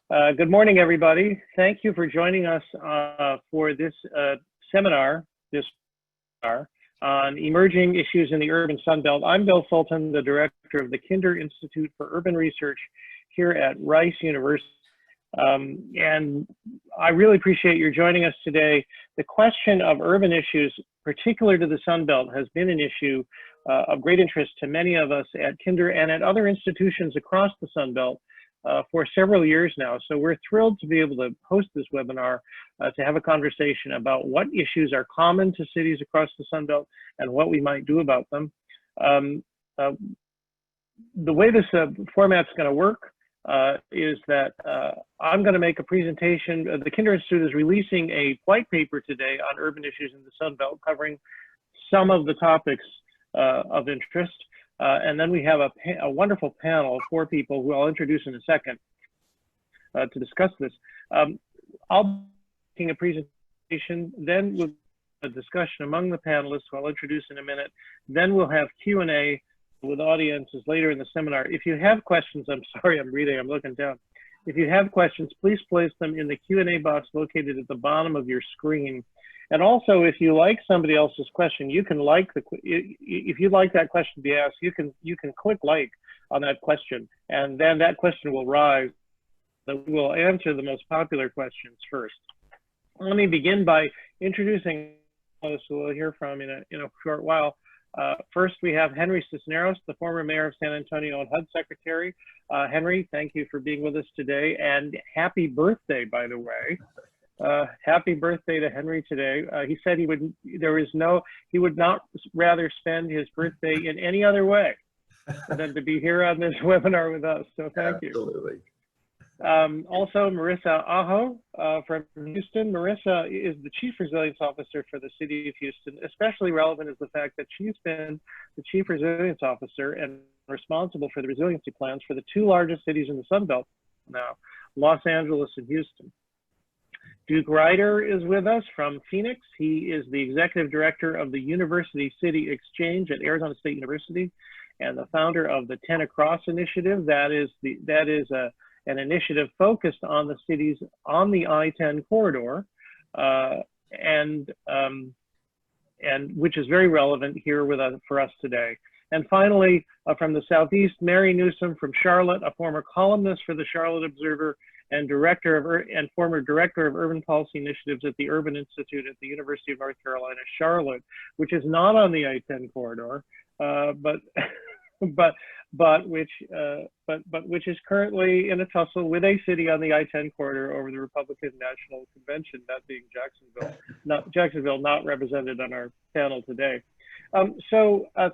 Good morning, everybody. Thank you for joining us for this seminar, on emerging issues in the urban Sunbelt. I'm Bill Fulton, the director of the Kinder Institute for Urban Research here at Rice University. And I really appreciate your joining us today. The question of urban issues, particular to the Sunbelt, has been an issue of great interest to many of us at Kinder and at other institutions across the Sunbelt for several years now. So we're thrilled to be able to host this webinar to have a conversation about what issues are common to cities across the Sunbelt and what we might do about them. The way this format's going to work is that I'm going to make a presentation. The Kinder Institute is releasing a white paper today on urban issues in the Sunbelt, covering some of the topics of interest. And then we have a wonderful panel of 4 people who I'll introduce in a second to discuss this. I'll be making a presentation, then we'll have a discussion among the panelists who I'll introduce in a minute. Then we'll have Q&A with audiences later in the seminar. If you have questions, I'm sorry, I'm looking down. If you have questions, please place them in the Q&A box located at the bottom of your screen. And also, if you like somebody else's question, you can if you'd like that question to be asked, you can click like on that question, and then that question will rise. That we will answer the most popular questions first. Let me begin by introducing those who we'll hear from in a short while. First, we have Henry Cisneros, the former mayor of San Antonio and HUD secretary. Henry, thank you for being with us today, and happy birthday, by the way. Happy birthday to Henry today. He said he would not rather spend his birthday in any other way than to be here on this webinar with us. So thank you. Absolutely. Also, Marissa Aho from Houston. Marissa is the Chief Resilience Officer for the City of Houston. Especially relevant is the fact that she's been the Chief Resilience Officer and responsible for the resiliency plans for the 2 largest cities in the Sunbelt now, Los Angeles and Houston. Duke Reiter is with us from Phoenix. He is the Executive Director of the University City Exchange at Arizona State University and the founder of the 10 Across initiative. That is an initiative focused on the cities on the I-10 corridor, and which is very relevant here for us today. And finally, from the Southeast, Mary Newsom from Charlotte, a former columnist for the Charlotte Observer and former director of urban policy initiatives at the Urban Institute at the University of North Carolina, Charlotte, which is not on the I-10 corridor, but which is currently in a tussle with a city on the I-10 corridor over the Republican National Convention, that being Jacksonville, not represented on our panel today.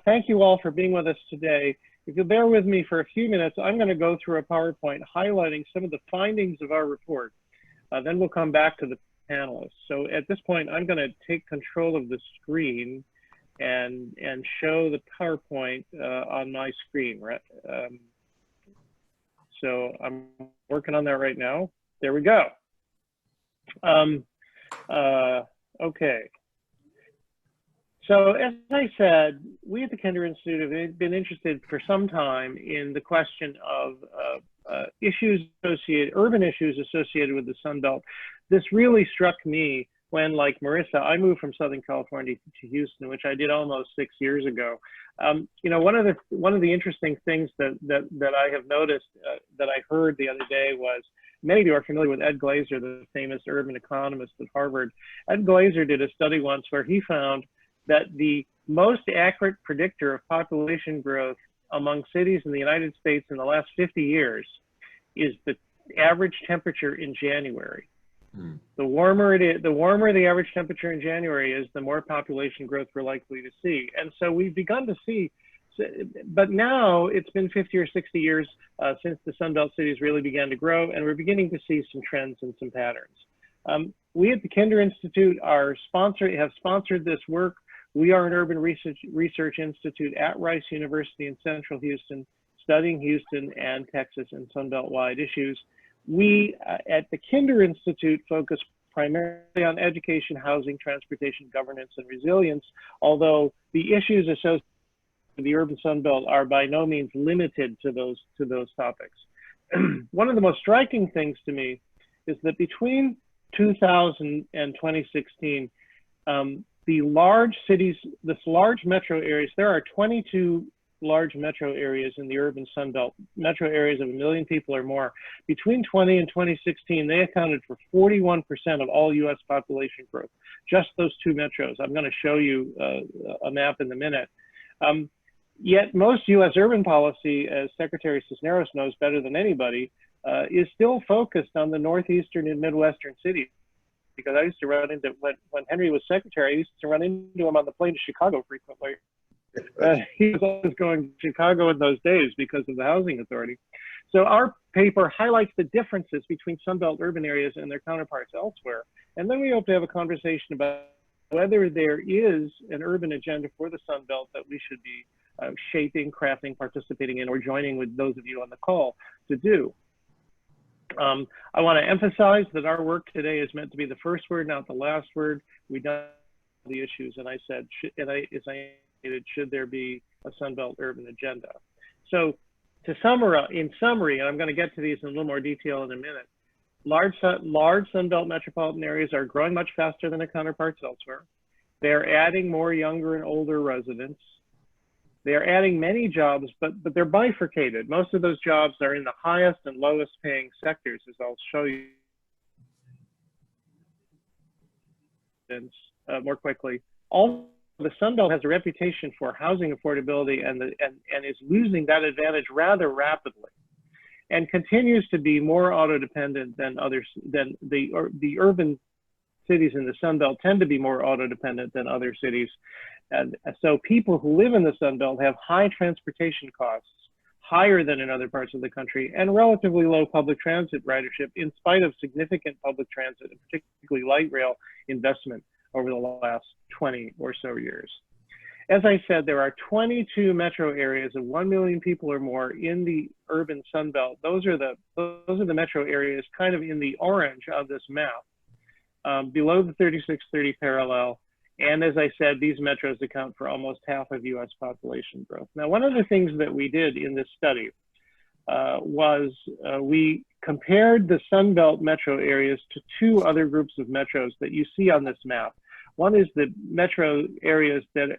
Thank you all for being with us today. If you'll bear with me for a few minutes, I'm going to go through a PowerPoint highlighting some of the findings of our report. Then we'll come back to the panelists. So at this point, I'm going to take control of the screen and show the PowerPoint on my screen. Right? So I'm working on that right now. There we go. Okay. So as I said, we at the Kinder Institute have been interested for some time in the question of urban issues associated with the Sunbelt. This really struck me when, like Marissa, I moved from Southern California to Houston, which I did almost 6 years ago. One of the interesting things that I have noticed that I heard the other day was, many of you are familiar with Ed Glazer, the famous urban economist at Harvard. Ed Glazer did a study once where he found that the most accurate predictor of population growth among cities in the United States in the last 50 years is the average temperature in January. The warmer the average temperature in January is, the more population growth we're likely to see. And so we've begun to see, but now it's been 50 or 60 years since the Sunbelt cities really began to grow, and we're beginning to see some trends and some patterns. We at the Kinder Institute have sponsored this work. We are an urban research institute at Rice University in Central Houston, studying Houston and Texas and Sunbelt-wide issues. We at the Kinder Institute focus primarily on education, housing, transportation, governance, and resilience, although the issues associated with the urban Sunbelt are by no means limited to those topics. one of the most striking things to me is that between 2000 and 2016, the large cities, this large metro areas, there are 22 large metro areas in the urban Sunbelt, metro areas of 1 million people or more. Between 20 and 2016, they accounted for 41% of all US population growth, just those two metros. I'm gonna show you a map in a minute. Yet most US urban policy, as Secretary Cisneros knows better than anybody, is still focused on the northeastern and midwestern cities. Because I used to run into, when Henry was secretary, I used to run into him on the plane to Chicago frequently. He was always going to Chicago in those days because of the housing authority. So our paper highlights the differences between Sunbelt urban areas and their counterparts elsewhere. And then we hope to have a conversation about whether there is an urban agenda for the Sunbelt that we should be shaping, crafting, participating in, or joining with those of you on the call to do. I want to emphasize that our work today is meant to be the first word, not the last word. We done the issues, and I said, as I indicated, should there be a Sunbelt urban agenda? So to summarize, in summary, and I'm going to get to these in a little more detail in a minute, large Sunbelt metropolitan areas are growing much faster than their counterparts elsewhere. They're adding more younger and older residents. They're adding many jobs, but they're bifurcated. Most of those jobs are in the highest and lowest paying sectors, as I'll show you more quickly. Also, the Sunbelt has a reputation for housing affordability and is losing that advantage rather rapidly, and continues to be more auto-dependent than others. The urban cities in the Sunbelt tend to be more auto-dependent than other cities. And so people who live in the Sunbelt have high transportation costs, higher than in other parts of the country, and relatively low public transit ridership in spite of significant public transit, and particularly light rail investment over the last 20 or so years. As I said, there are 22 metro areas of 1 million people or more in the urban Sunbelt. Those are the metro areas kind of in the orange of this map, below the 3630 parallel. And as I said, these metros account for almost half of US population growth. Now, one of the things that we did in this study was we compared the Sunbelt metro areas to two other groups of metros that you see on this map. One is the metro areas that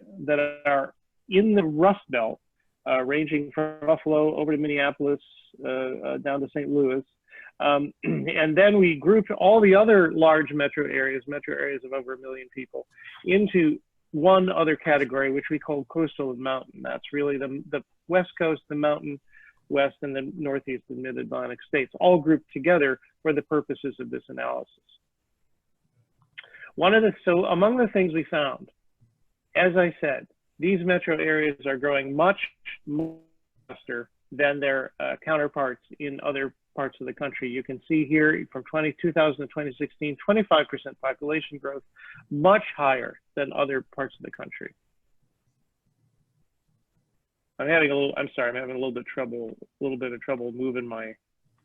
are in the Rust Belt, ranging from Buffalo over to Minneapolis, down to St. Louis. And then we grouped all the other large metro areas of over 1 million people, into one other category, which we call coastal and mountain. That's really the West Coast, the Mountain West, and the Northeast and Mid-Atlantic states, all grouped together for the purposes of this analysis. So among the things we found, as I said, these metro areas are growing much faster than their counterparts in other parts of the country. You can see here from 2000 to 2016, 25% population growth, much higher than other parts of the country. I'm having a little bit of trouble moving my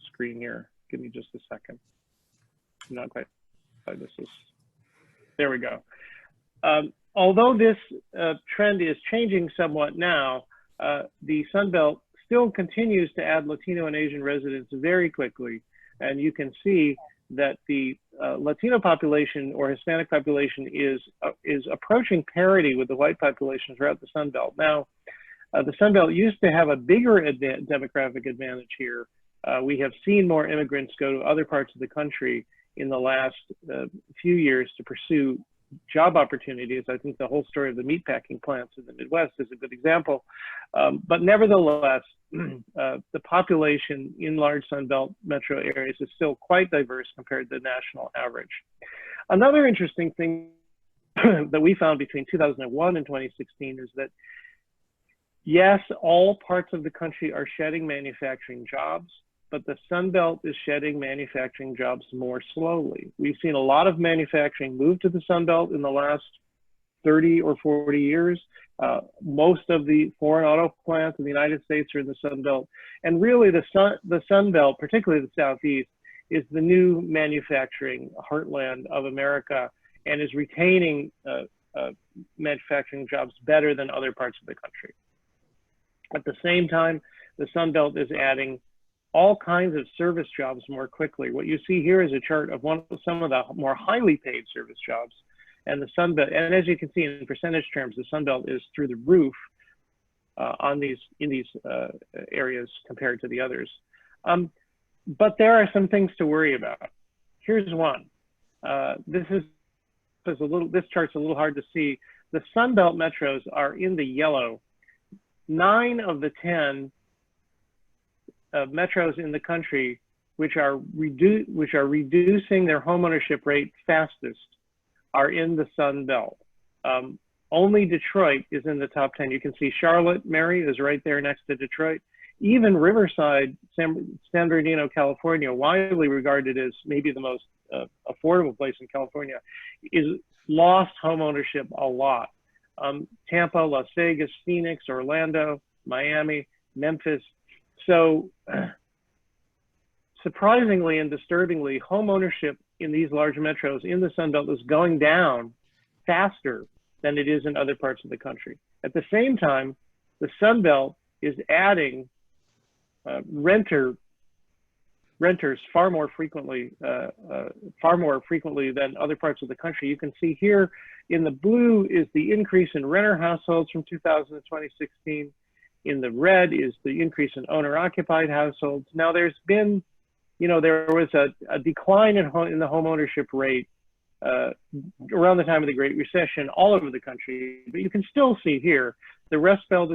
screen here. Give me just a second. I'm not quite, there we go. Although this trend is changing somewhat now, the Sunbelt still continues to add Latino and Asian residents very quickly. And you can see that the Latino population or Hispanic population is approaching parity with the white population throughout the Sunbelt. Now, the Sunbelt used to have a bigger demographic advantage here. We have seen more immigrants go to other parts of the country in the last few years to pursue job opportunities. I think the whole story of the meatpacking plants in the Midwest is a good example. But nevertheless, the population in large Sunbelt metro areas is still quite diverse compared to the national average. Another interesting thing that we found between 2001 and 2016 is that, yes, all parts of the country are shedding manufacturing jobs, but the Sunbelt is shedding manufacturing jobs more slowly. We've seen a lot of manufacturing move to the Sunbelt in the last 30 or 40 years. Most of the foreign auto plants in the United States are in the Sunbelt. And really the Sunbelt, particularly the Southeast, is the new manufacturing heartland of America and is retaining manufacturing jobs better than other parts of the country. At the same time, the Sunbelt is adding all kinds of service jobs more quickly. What you see here is a chart of some of the more highly paid service jobs, and the Sun Belt. And as you can see in percentage terms, the Sun Belt is through the roof in these areas compared to the others. But there are some things to worry about. Here's one. This chart's a little hard to see. The Sun Belt metros are in the yellow. 9 of the 10 metros in the country which are reducing their homeownership rate fastest are in the Sun Belt. Only Detroit is in the top 10. You can see Charlotte, Mary is right there next to Detroit. Even Riverside, San Bernardino, California, widely regarded as maybe the most affordable place in California, is lost homeownership a lot. Tampa, Las Vegas, Phoenix, Orlando, Miami, Memphis. So surprisingly and disturbingly, homeownership in these large metros in the Sun Belt is going down faster than it is in other parts of the country. At the same time, the Sun Belt is adding renters far more frequently than other parts of the country. You can see here in the blue is the increase in renter households from 2000 to 2016. In the red is the increase in owner-occupied households. Now there's been, there was a decline in the home ownership rate around the time of the Great Recession all over the country, but you can still see here the Rust Belt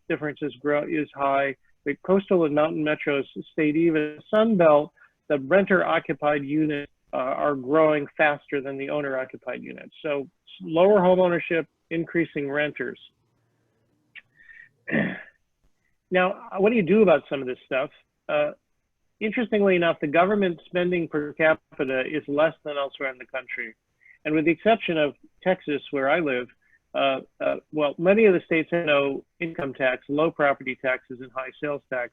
difference is high. The coastal and mountain metros stayed even. Sun Belt, the renter-occupied units are growing faster than the owner-occupied units. So lower home ownership, increasing renters. Now, what do you do about some of this stuff? Interestingly enough, the government spending per capita is less than elsewhere in the country. And with the exception of Texas, where I live, well, many of the states have no income tax, low property taxes, and high sales tax,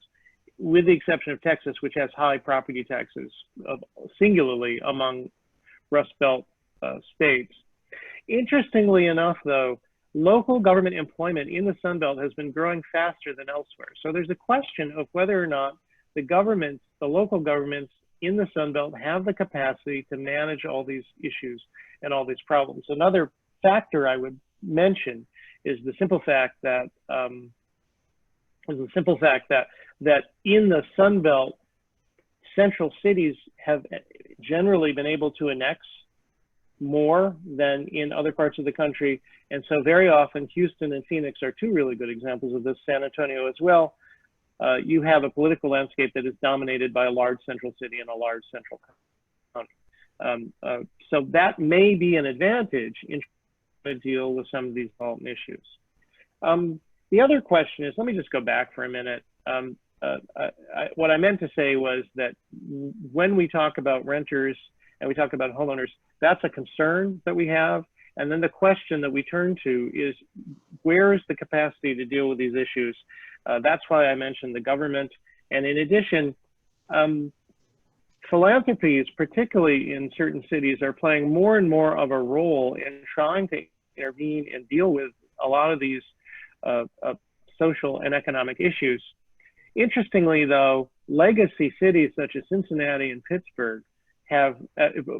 with the exception of Texas, which has high property taxes, singularly among Rust Belt states. Interestingly enough, though, local government employment in the Sun Belt has been growing faster than elsewhere. So there's a question of whether or not the local governments in the Sun Belt have the capacity to manage all these issues and all these problems. Another factor I would mention is the simple fact that that in the Sun Belt, central cities have generally been able to annex more than in other parts of the country. And so very often Houston and Phoenix are two really good examples of this, San Antonio as well. You have a political landscape that is dominated by a large central city and a large central county. So that may be an advantage in trying to deal with some of these development issues. The other question is, let me just go back for a minute. What I meant to say was that when we talk about renters and we talk about homeowners, that's a concern that we have. And then the question that we turn to is, where is the capacity to deal with these issues? That's why I mentioned the government. And in addition, philanthropies, particularly in certain cities, are playing more and more of a role in trying to intervene and deal with a lot of these social and economic issues. Interestingly, though, legacy cities such as Cincinnati and Pittsburgh have,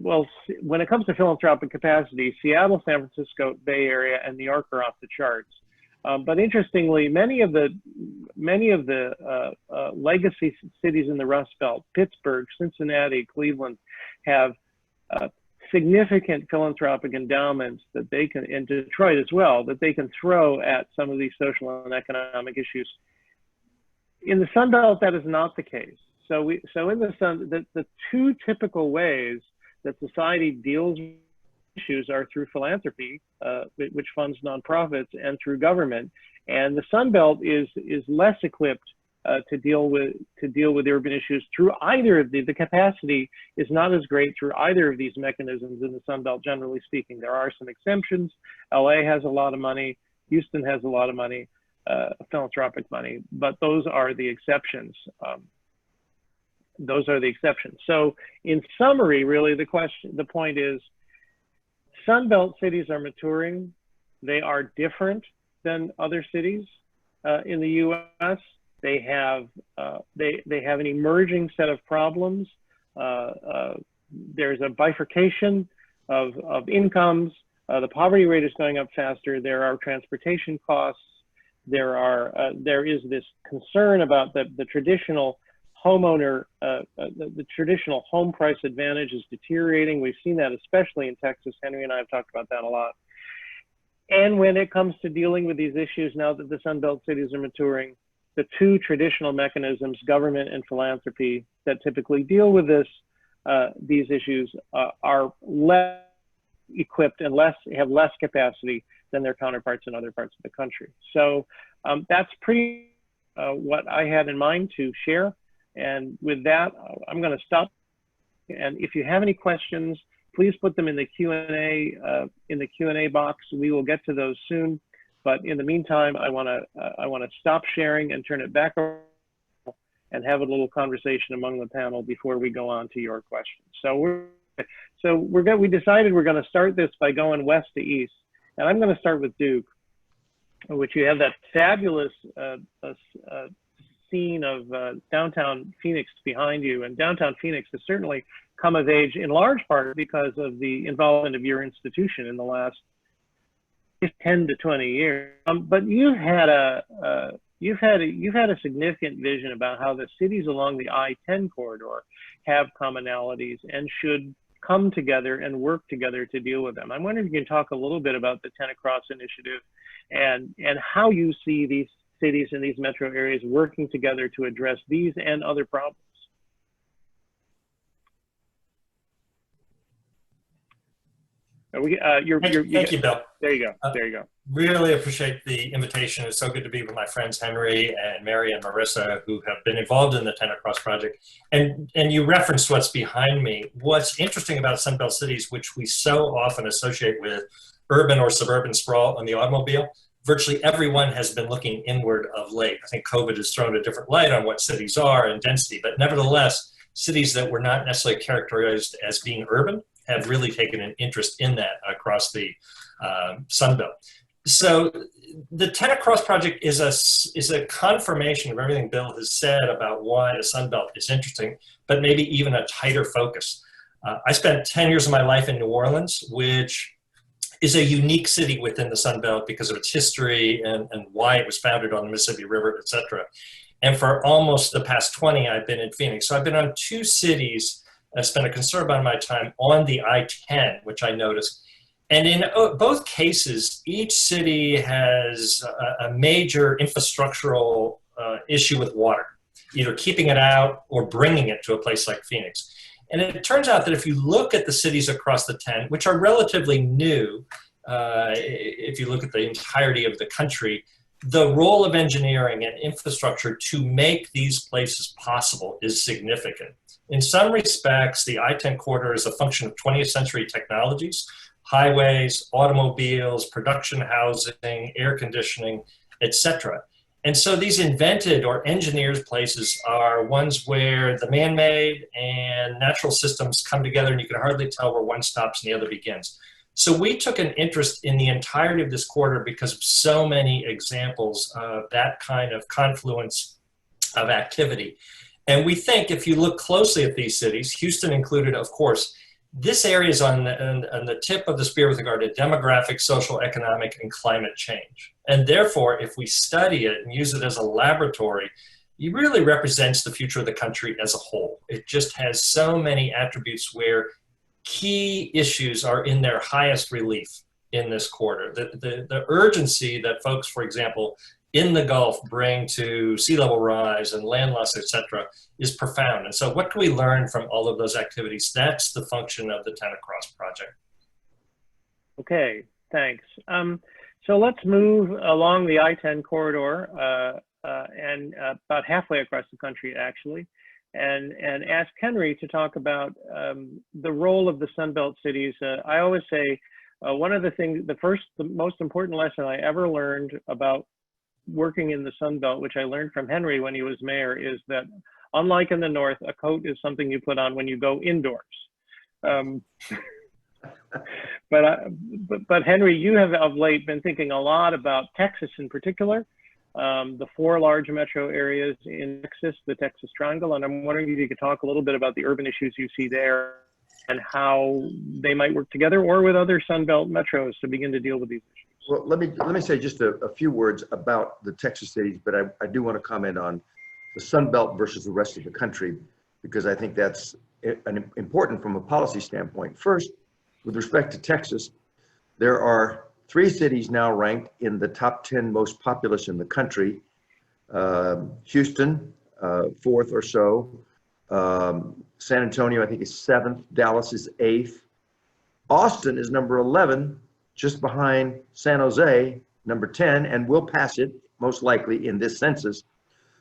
well, when it comes to philanthropic capacity, Seattle, San Francisco, Bay Area, and New York are off the charts. But interestingly, many of the legacy cities in the Rust Belt, Pittsburgh, Cincinnati, Cleveland, have significant philanthropic endowments that they can, and Detroit as well, that they can throw at some of these social and economic issues. In the Sun Belt, that is not the case. So in the two typical ways that society deals with issues are through philanthropy, which funds nonprofits, and through government. And the Sun Belt is less equipped to deal with urban issues through either of the capacity is not as great through either of these mechanisms in the Sun Belt, generally speaking. There are some exceptions. LA has a lot of money. Houston has a lot of money, philanthropic money, but those are the exceptions. Those are the exceptions. So in summary, really the point is, Sun Belt cities are maturing. They are different than other cities in the US. They have they have an emerging set of problems. There's a bifurcation of incomes. The poverty rate is going up faster. There are transportation costs. There is this concern about the traditional homeowner, the traditional home price advantage is deteriorating. We've seen that especially in Texas. Henry and I have talked about that a lot. And when it comes to dealing with these issues, now that the Sun Belt cities are maturing, the two traditional mechanisms, government and philanthropy, that typically deal with these issues are less equipped and have less capacity than their counterparts in other parts of the country. So that's pretty what I had in mind to share. And with that, I'm going to stop. And if you have any questions, please put them in the Q&A box. We will get to those soon. But in the meantime, I want to stop sharing and turn it back over and have a little conversation among the panel before we go on to your questions. We decided we're going to start this by going west to east, and I'm going to start with Duke, which you have that fabulous scene of downtown Phoenix behind you, and downtown Phoenix has certainly come of age in large part because of the involvement of your institution in the last 10 to 20 years. But you've had a significant vision about how the cities along the I-10 corridor have commonalities and should come together and work together to deal with them. I'm wondering if you can talk a little bit about the 10 Across initiative and how you see these cities in these metro areas working together to address these and other problems. Thank you, Bill. There you go. There you go. Really appreciate the invitation. It's so good to be with my friends Henry and Mary and Marissa, who have been involved in the 10 Across project. And you referenced what's behind me. What's interesting about Sunbelt cities, which we so often associate with urban or suburban sprawl on the automobile, virtually everyone has been looking inward of late. I think COVID has thrown a different light on what cities are and density, but nevertheless, cities that were not necessarily characterized as being urban have really taken an interest in that across the Sunbelt. So the 10 Across project is a confirmation of everything Bill has said about why the Sunbelt is interesting, but maybe even a tighter focus. I spent 10 years of my life in New Orleans, which is a unique city within the Sunbelt because of its history and why it was founded on the Mississippi River, et cetera. And for almost the past 20, I've been in Phoenix. So I've been on two cities. I spent a considerable amount of my time on the I-10, which I noticed. And in both cases, each city has a major infrastructural issue with water, either keeping it out or bringing it to a place like Phoenix. And it turns out that if you look at the cities across the 10, which are relatively new, if you look at the entirety of the country, the role of engineering and infrastructure to make these places possible is significant. In some respects, the I-10 corridor is a function of 20th century technologies, highways, automobiles, production housing, air conditioning, etc. And so these invented or engineered places are ones where the man-made and natural systems come together and you can hardly tell where one stops and the other begins. So we took an interest in the entirety of this corridor because of so many examples of that kind of confluence of activity. And we think if you look closely at these cities, Houston included, of course, this area is on the tip of the spear with regard to demographic, social, economic, and climate change. And therefore, if we study it and use it as a laboratory, it really represents the future of the country as a whole. It just has so many attributes where key issues are in their highest relief in this corridor. The urgency that folks, for example, in the Gulf bring to sea level rise and land loss, et cetera, is profound. And so what can we learn from all of those activities? That's the function of the 10 Across project. Okay, thanks. So let's move along the I-10 corridor and about halfway across the country, actually, and ask Henry to talk about the role of the Sunbelt cities. I always say one of the things, the most important lesson I ever learned about working in the Sun Belt, which I learned from Henry when he was mayor, is that unlike in the North, a coat is something you put on when you go indoors. But Henry, you have of late been thinking a lot about Texas in particular, the 4 large metro areas in Texas, the Texas Triangle, and I'm wondering if you could talk a little bit about the urban issues you see there and how they might work together or with other Sunbelt metros to begin to deal with these issues. Well, let me say just a few words about the Texas cities, but I do want to comment on the Sun Belt versus the rest of the country, because I think that's important from a policy standpoint. First, with respect to Texas, there are 3 cities now ranked in the top 10 most populous in the country. Houston, 4th or so. San Antonio, I think, is 7th. Dallas is 8th. Austin is number 11, just behind San Jose, number 10, and will pass it most likely in this census.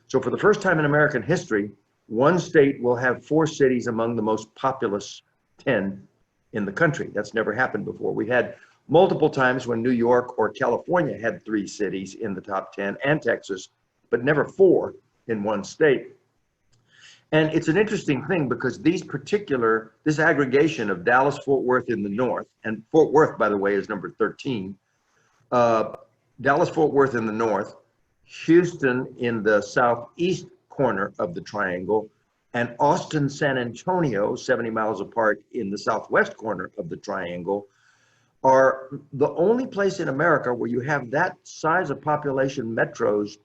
So for the first time in American history, one state will have 4 cities among the most populous 10 in the country. That's never happened before. We had multiple times when New York or California had 3 cities in the top 10, and Texas, but never 4 in one state. And it's an interesting thing because this aggregation of Dallas, Fort Worth in the north, and Fort Worth, by the way, is number 13, Dallas, Fort Worth in the north, Houston in the southeast corner of the triangle, and Austin, San Antonio, 70 miles apart in the southwest corner of the triangle, are the only place in America where you have that size of population metros,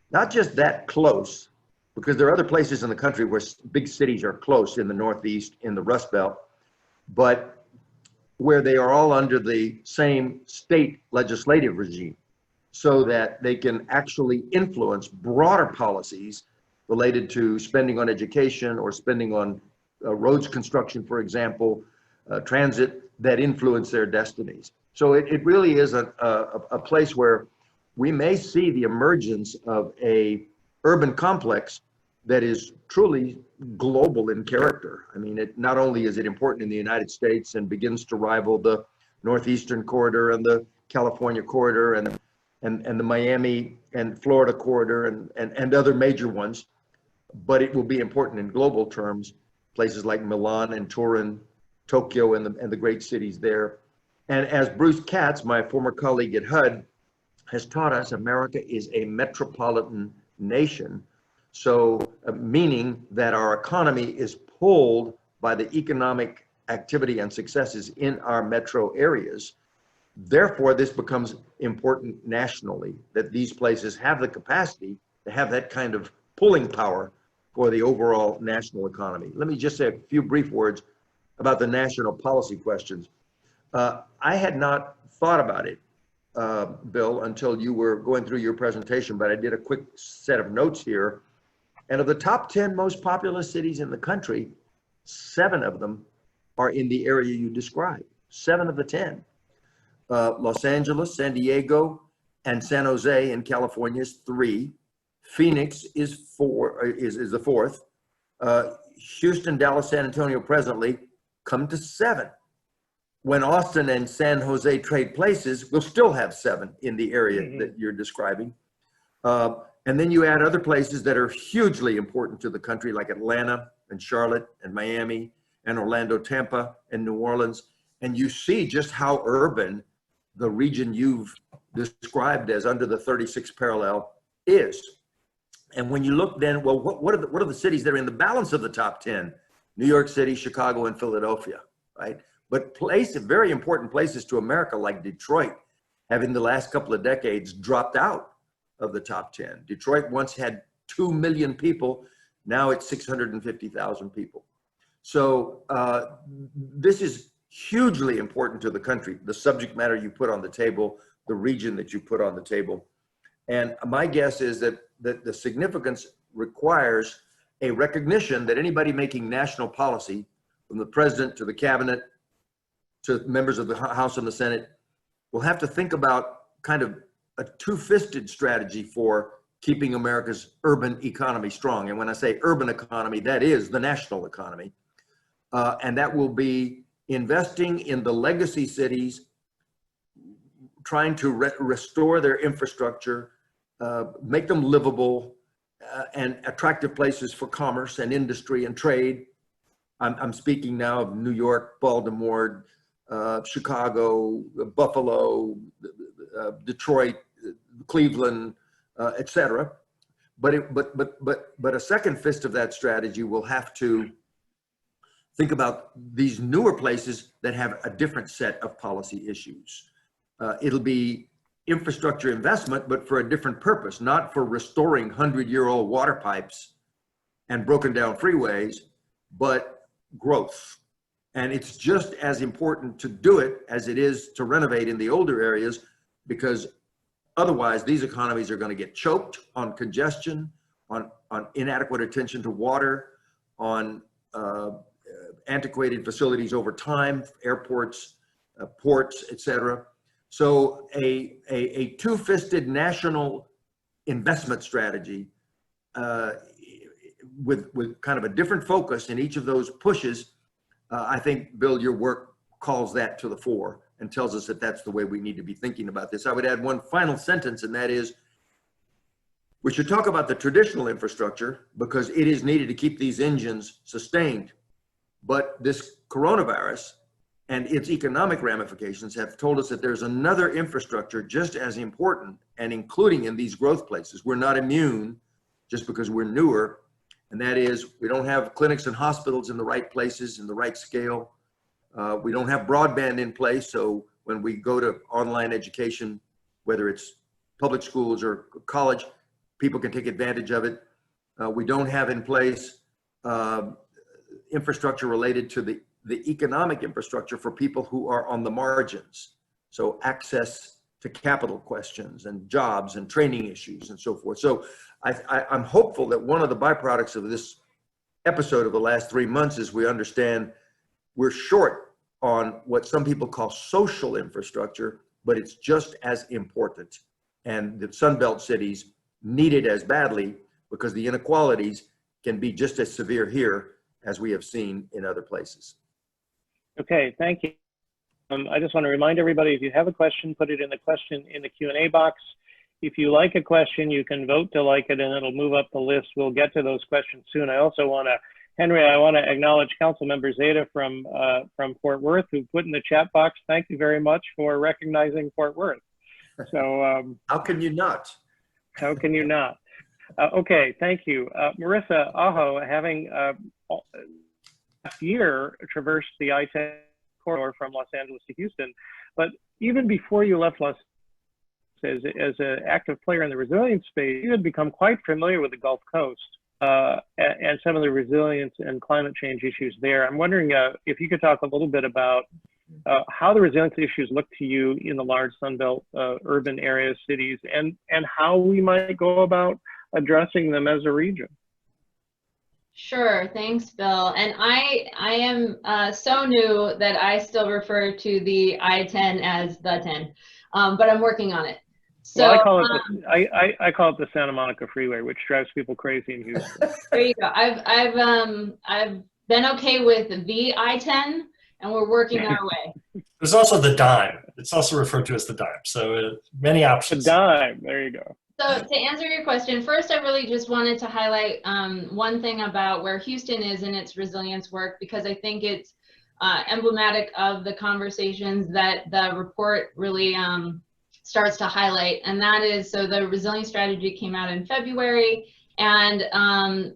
not just that close, because there are other places in the country where big cities are close in the Northeast, in the Rust Belt, but where they are all under the same state legislative regime, so that they can actually influence broader policies related to spending on education or spending on roads construction, for example, transit, that influence their destinies. So it really is a place where we may see the emergence of a urban complex that is truly global in character. I mean, not only is it important in the United States and begins to rival the Northeastern corridor and the California corridor and the Miami and Florida corridor and other major ones, but it will be important in global terms, places like Milan and Turin, Tokyo, and the great cities there. And as Bruce Katz, my former colleague at HUD, has taught us, America is a metropolitan nation. So meaning that our economy is pulled by the economic activity and successes in our metro areas. Therefore, this becomes important nationally, that these places have the capacity to have that kind of pulling power for the overall national economy. Let me just say a few brief words about the national policy questions. I had not thought about it, Bill, until you were going through your presentation, but I did a quick set of notes here. And of the top 10 most populous cities in the country, 7 of them are in the area you described. 7 of the 10. Los Angeles, San Diego, and San Jose in California is 3. Phoenix is the 4th. Houston, Dallas, San Antonio presently come to 7. When Austin and San Jose trade places, we'll still have 7 in the area that you're describing. And then you add other places that are hugely important to the country, like Atlanta and Charlotte and Miami and Orlando, Tampa and New Orleans. And you see just how urban the region you've described as under the 36th parallel is. And when you look then, well, what are the cities that are in the balance of the top 10? New York City, Chicago, and Philadelphia, right? But very important places to America, like Detroit, have in the last couple of decades dropped out of the top 10. Detroit once had 2 million people. Now it's 650,000 people. So this is hugely important to the country, the subject matter you put on the table, the region that you put on the table. And my guess is that the significance requires a recognition that anybody making national policy, from the president to the cabinet to members of the House and the Senate, will have to think about kind of a two-fisted strategy for keeping America's urban economy strong. And when I say urban economy, that is the national economy. And that will be investing in the legacy cities, trying to restore their infrastructure, make them livable and attractive places for commerce and industry and trade. I'm speaking now of New York, Baltimore, Chicago, Buffalo, Detroit, Cleveland, et cetera. But a second fist of that strategy will have to think about these newer places that have a different set of policy issues. It'll be infrastructure investment, but for a different purpose, not for restoring 100-year-old water pipes and broken down freeways, but growth. And it's just as important to do it as it is to renovate in the older areas, because otherwise these economies are going to get choked on congestion, on inadequate attention to water, on antiquated facilities over time, airports, ports, et cetera. So a two-fisted national investment strategy with kind of a different focus in each of those pushes, I think, Bill, your work calls that to the fore and tells us that that's the way we need to be thinking about this. I would add one final sentence, and that is, we should talk about the traditional infrastructure because it is needed to keep these engines sustained. But this coronavirus and its economic ramifications have told us that there's another infrastructure just as important, and including in these growth places. We're not immune just because we're newer, and that is we don't have clinics and hospitals in the right places, in the right scale. We don't have broadband in place, so when we go to online education, whether it's public schools or college, people can take advantage of it. We don't have in place infrastructure related to the economic infrastructure for people who are on the margins. So access to capital questions and jobs and training issues and so forth. So I'm hopeful that one of the byproducts of this episode of the last 3 months is we understand we're short on what some people call social infrastructure, but it's just as important. And the Sunbelt cities need it as badly because the inequalities can be just as severe here as we have seen in other places. Okay, thank you. I just want to remind everybody, if you have a question, put it in the Q&A box. If you like a question, you can vote to like it and it'll move up the list. We'll get to those questions soon. I also want to, Henry, I want to acknowledge Councilmember Zeta from Fort Worth, who put in the chat box. Thank you very much for recognizing Fort Worth. So how can you not? How can you not? Okay, thank you. Marissa Aho, having last year traversed the I-10 corridor from Los Angeles to Houston, but even before you left Los Angeles, as an active player in the resilience space, you had become quite familiar with the Gulf Coast and some of the resilience and climate change issues there. I'm wondering if you could talk a little bit about how the resilience issues look to you in the large Sunbelt urban areas, cities, and how we might go about addressing them as a region. Sure, thanks, Bill. And I am so new that I still refer to the I-10 as the 10, but I'm working on it. So well, I call it the Santa Monica Freeway, which drives people crazy in Houston. There you go. I've been okay with the I-10, and we're working our way. There's also the dime. It's also referred to as the dime. So many options. The dime. There you go. So to answer your question, first, I really just wanted to highlight one thing about where Houston is in its resilience work, because I think it's emblematic of the conversations that the report really starts to highlight. And that is, so the resilience strategy came out in February, and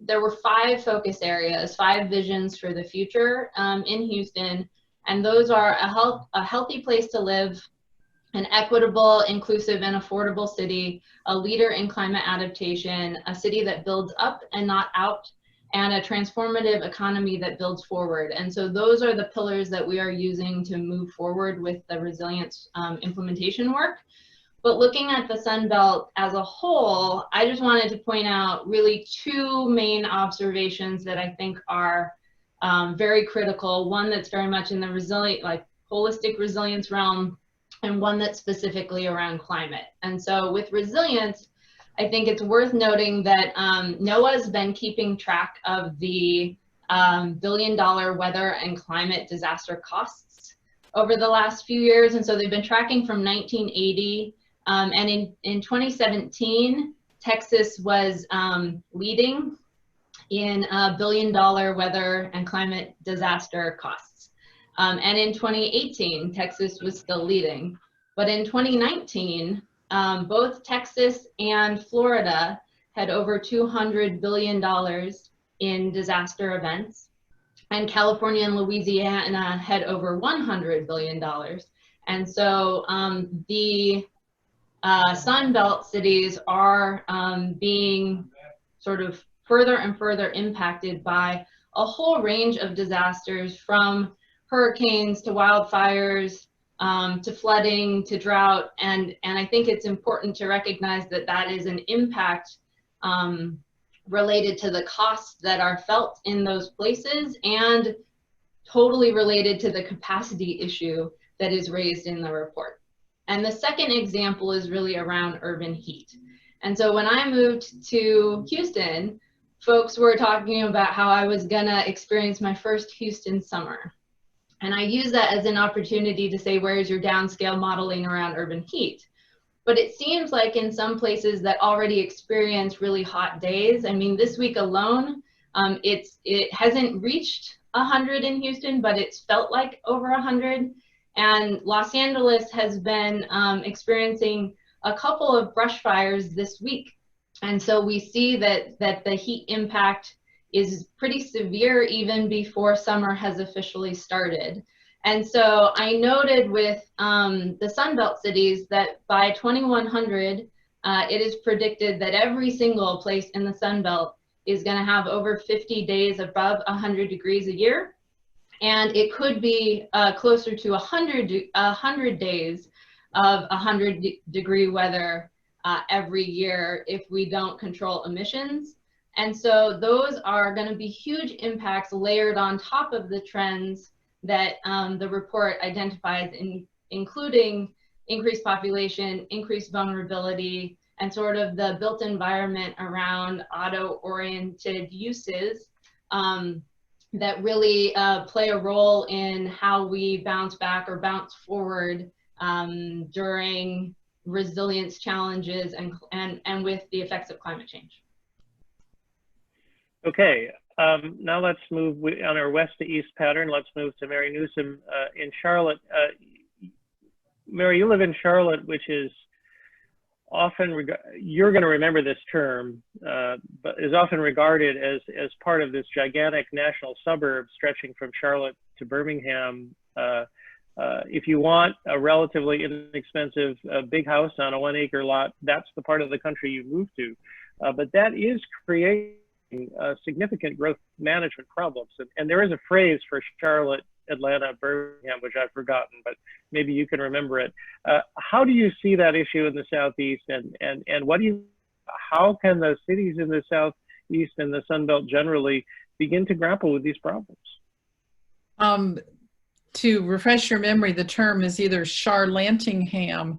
there were 5 focus areas, 5 visions for the future in Houston. And those are a healthy place to live, an equitable, inclusive, and affordable city, a leader in climate adaptation, a city that builds up and not out, and a transformative economy that builds forward. And so those are the pillars that we are using to move forward with the resilience implementation work. But looking at the Sun Belt as a whole, I just wanted to point out really 2 main observations that I think are very critical. One that's very much in the holistic resilience realm, and one that's specifically around climate. And so with resilience, I think it's worth noting that NOAA's been keeping track of the billion-dollar weather and climate disaster costs over the last few years. And so they've been tracking from 1980. And in 2017, Texas was leading in billion-dollar weather and climate disaster costs. And in 2018, Texas was still leading. But in 2019, both Texas and Florida had over $200 billion in disaster events, and California and Louisiana had over $100 billion. And so the Sun Belt cities are being sort of further and further impacted by a whole range of disasters, from hurricanes to wildfires, to flooding, to drought. And I think it's important to recognize that that is an impact related to the costs that are felt in those places, and totally related to the capacity issue that is raised in the report. And the second example is really around urban heat. And so when I moved to Houston, folks were talking about how I was gonna experience my first Houston summer. And I use that as an opportunity to say, where's your downscale modeling around urban heat? But it seems like in some places that already experience really hot days, I mean, this week alone, it hasn't reached 100 in Houston, but it's felt like over 100. And Los Angeles has been experiencing a couple of brush fires this week. And so we see that the heat impact is pretty severe even before summer has officially started. And so I noted with the Sun Belt cities that by 2100, it is predicted that every single place in the Sun Belt is going to have over 50 days above 100 degrees a year. And it could be closer to 100 days of 100-degree weather every year if we don't control emissions. And so those are going to be huge impacts layered on top of the trends that the report identifies, including increased population, increased vulnerability, and sort of the built environment around auto-oriented uses that really play a role in how we bounce back or bounce forward during resilience challenges and with the effects of climate change. Okay, now let's move on our west to east pattern. Let's move to Mary Newsom in Charlotte. Mary, you live in Charlotte, which is often, you're going to remember this term, but is often regarded as part of this gigantic national suburb stretching from Charlotte to Birmingham. If you want a relatively inexpensive big house on a 1-acre lot, that's the part of the country you move to. But that is creating significant growth management problems. And there is a phrase for Charlotte, Atlanta, Birmingham, which I've forgotten, but maybe you can remember it. How do you see that issue in the Southeast, and how can the cities in the Southeast and the Sun Belt generally begin to grapple with these problems? To refresh your memory, the term is either Char-Lantingham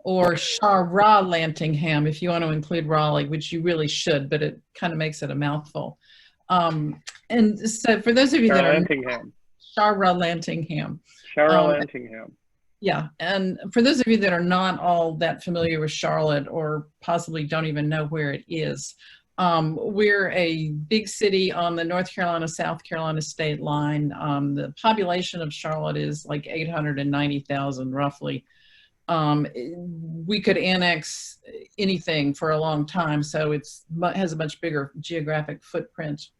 or Char-Ra-Lantingham, if you want to include Raleigh, which you really should, but it kind of makes it a mouthful. And so for those of you that are Char-Ra-Lantingham. Char-Ra-Lantingham. Yeah, and for those of you that are not all that familiar with Charlotte or possibly don't even know where it is, we're a big city on the North Carolina-South Carolina state line. The population of Charlotte is like 890,000 roughly. We could annex anything for a long time, so it has a much bigger geographic footprint.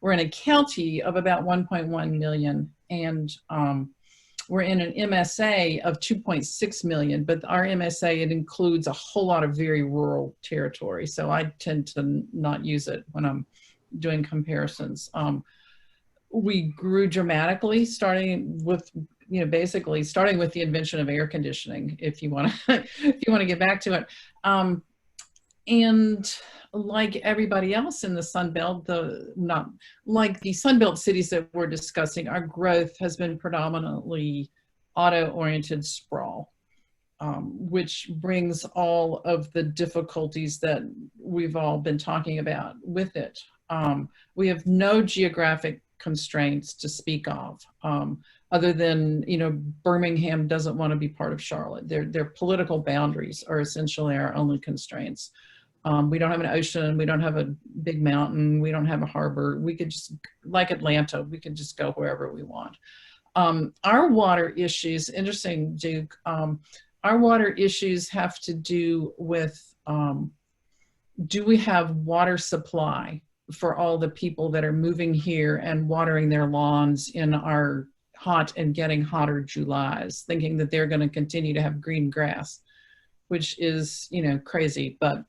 We're in a county of about 1.1 million, and we're in an MSA of 2.6 million, but our MSA, it includes a whole lot of very rural territory, so I tend to not use it when I'm doing comparisons. We grew dramatically, starting with basically starting with the invention of air conditioning, if you want to get back to it. And like everybody else in the Sun Belt, not like the Sun Belt cities that we're discussing, our growth has been predominantly auto-oriented sprawl, which brings all of the difficulties that we've all been talking about with it. We have no geographic constraints to speak of, other than, Birmingham doesn't want to be part of Charlotte. Their political boundaries are essentially our only constraints. We don't have an ocean, we don't have a big mountain, we don't have a harbor. We could just, like Atlanta, we could just go wherever we want. Our water issues, interesting, Duke, our water issues have to do with, do we have water supply for all the people that are moving here and watering their lawns in our hot and getting hotter Julys, thinking that they're going to continue to have green grass, which is, you know, crazy. But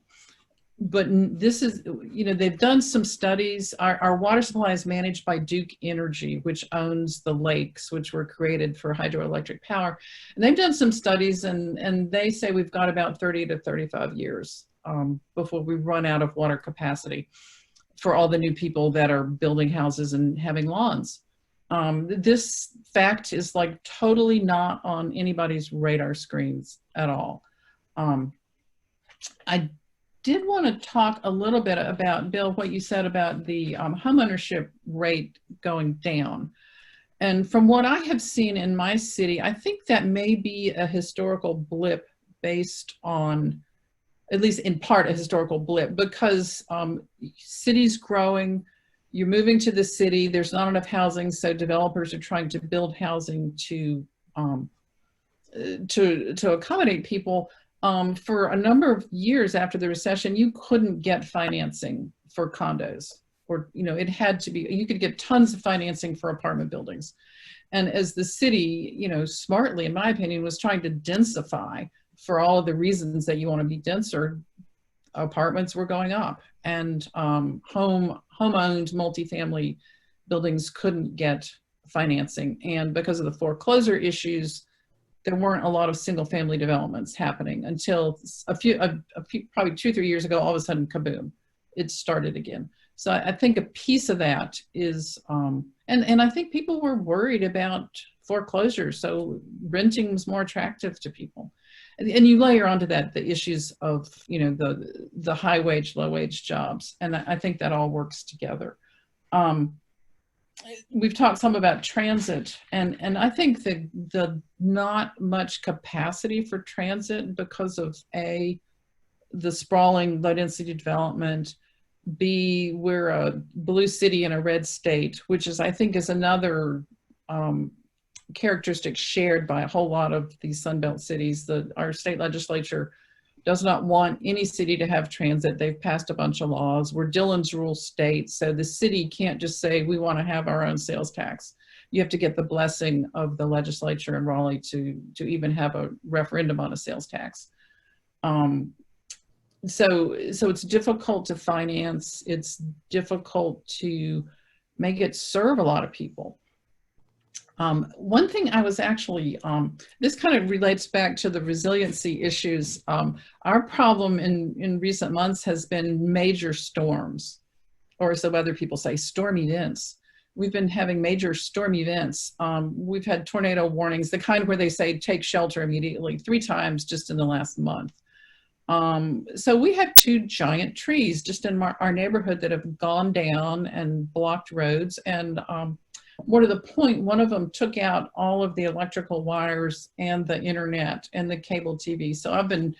this is, you know, they've done some studies. Our water supply is managed by Duke Energy, which owns the lakes, which were created for hydroelectric power. And they've done some studies, and they say we've got about 30 to 35 years before we run out of water capacity for all the new people that are building houses and having lawns. This fact is like totally not on anybody's radar screens at all. I did want to talk a little bit about, Bill, what you said about the homeownership rate going down. And from what I have seen in my city, I think that may be a historical blip based on, at least in part, a historical blip, because cities growing, you're moving to the city, there's not enough housing, so developers are trying to build housing to accommodate people. For a number of years after the recession, you couldn't get financing for condos, or, you know, it had to be, you could get tons of financing for apartment buildings. And as the city, you know, smartly, in my opinion, was trying to densify for all of the reasons that you want to be denser, apartments were going up, and home-owned multifamily buildings couldn't get financing. And because of the foreclosure issues, there weren't a lot of single family developments happening until a few, probably 2 or 3 years ago, all of a sudden, kaboom, it started again. So I think a piece of that is, and I think people were worried about foreclosure, so renting was more attractive to people. And you layer onto that the issues of, you know, the high wage, low wage jobs. And I think that all works together. We've talked some about transit, and I think that the not much capacity for transit because of A, the sprawling low density development, B, we're a blue city in a red state, which is, I think, is another characteristic shared by a whole lot of these Sunbelt cities. Our state legislature does not want any city to have transit. They've passed a bunch of laws. We're Dillon's rule state, so the city can't just say we want to have our own sales tax. You have to get the blessing of the legislature in Raleigh to even have a referendum on a sales tax. So it's difficult to finance. It's difficult to make it serve a lot of people. One thing I was actually, this kind of relates back to the resiliency issues. Our problem in recent months has been major storms, or so other people say, storm events. We've been having major storm events. We've had tornado warnings, the kind where they say take shelter immediately, 3 times just in the last month. So we have 2 giant trees just in our neighborhood that have gone down and blocked roads. And more to the point, one of them took out all of the electrical wires and the internet and the cable TV. So I've been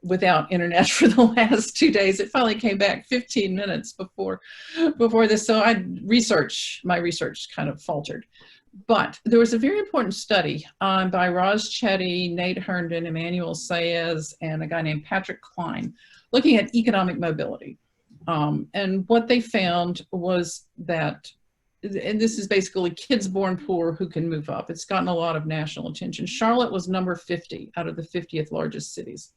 without internet for the last 2 days. It finally came back 15 minutes before this. So my research kind of faltered. But there was a very important study by Roz Chetty, Nate Herndon, Emmanuel Saez, and a guy named Patrick Klein, looking at economic mobility. And what they found was that, and this is basically kids born poor who can move up. It's gotten a lot of national attention. Charlotte was number 50 out of the 50th largest cities.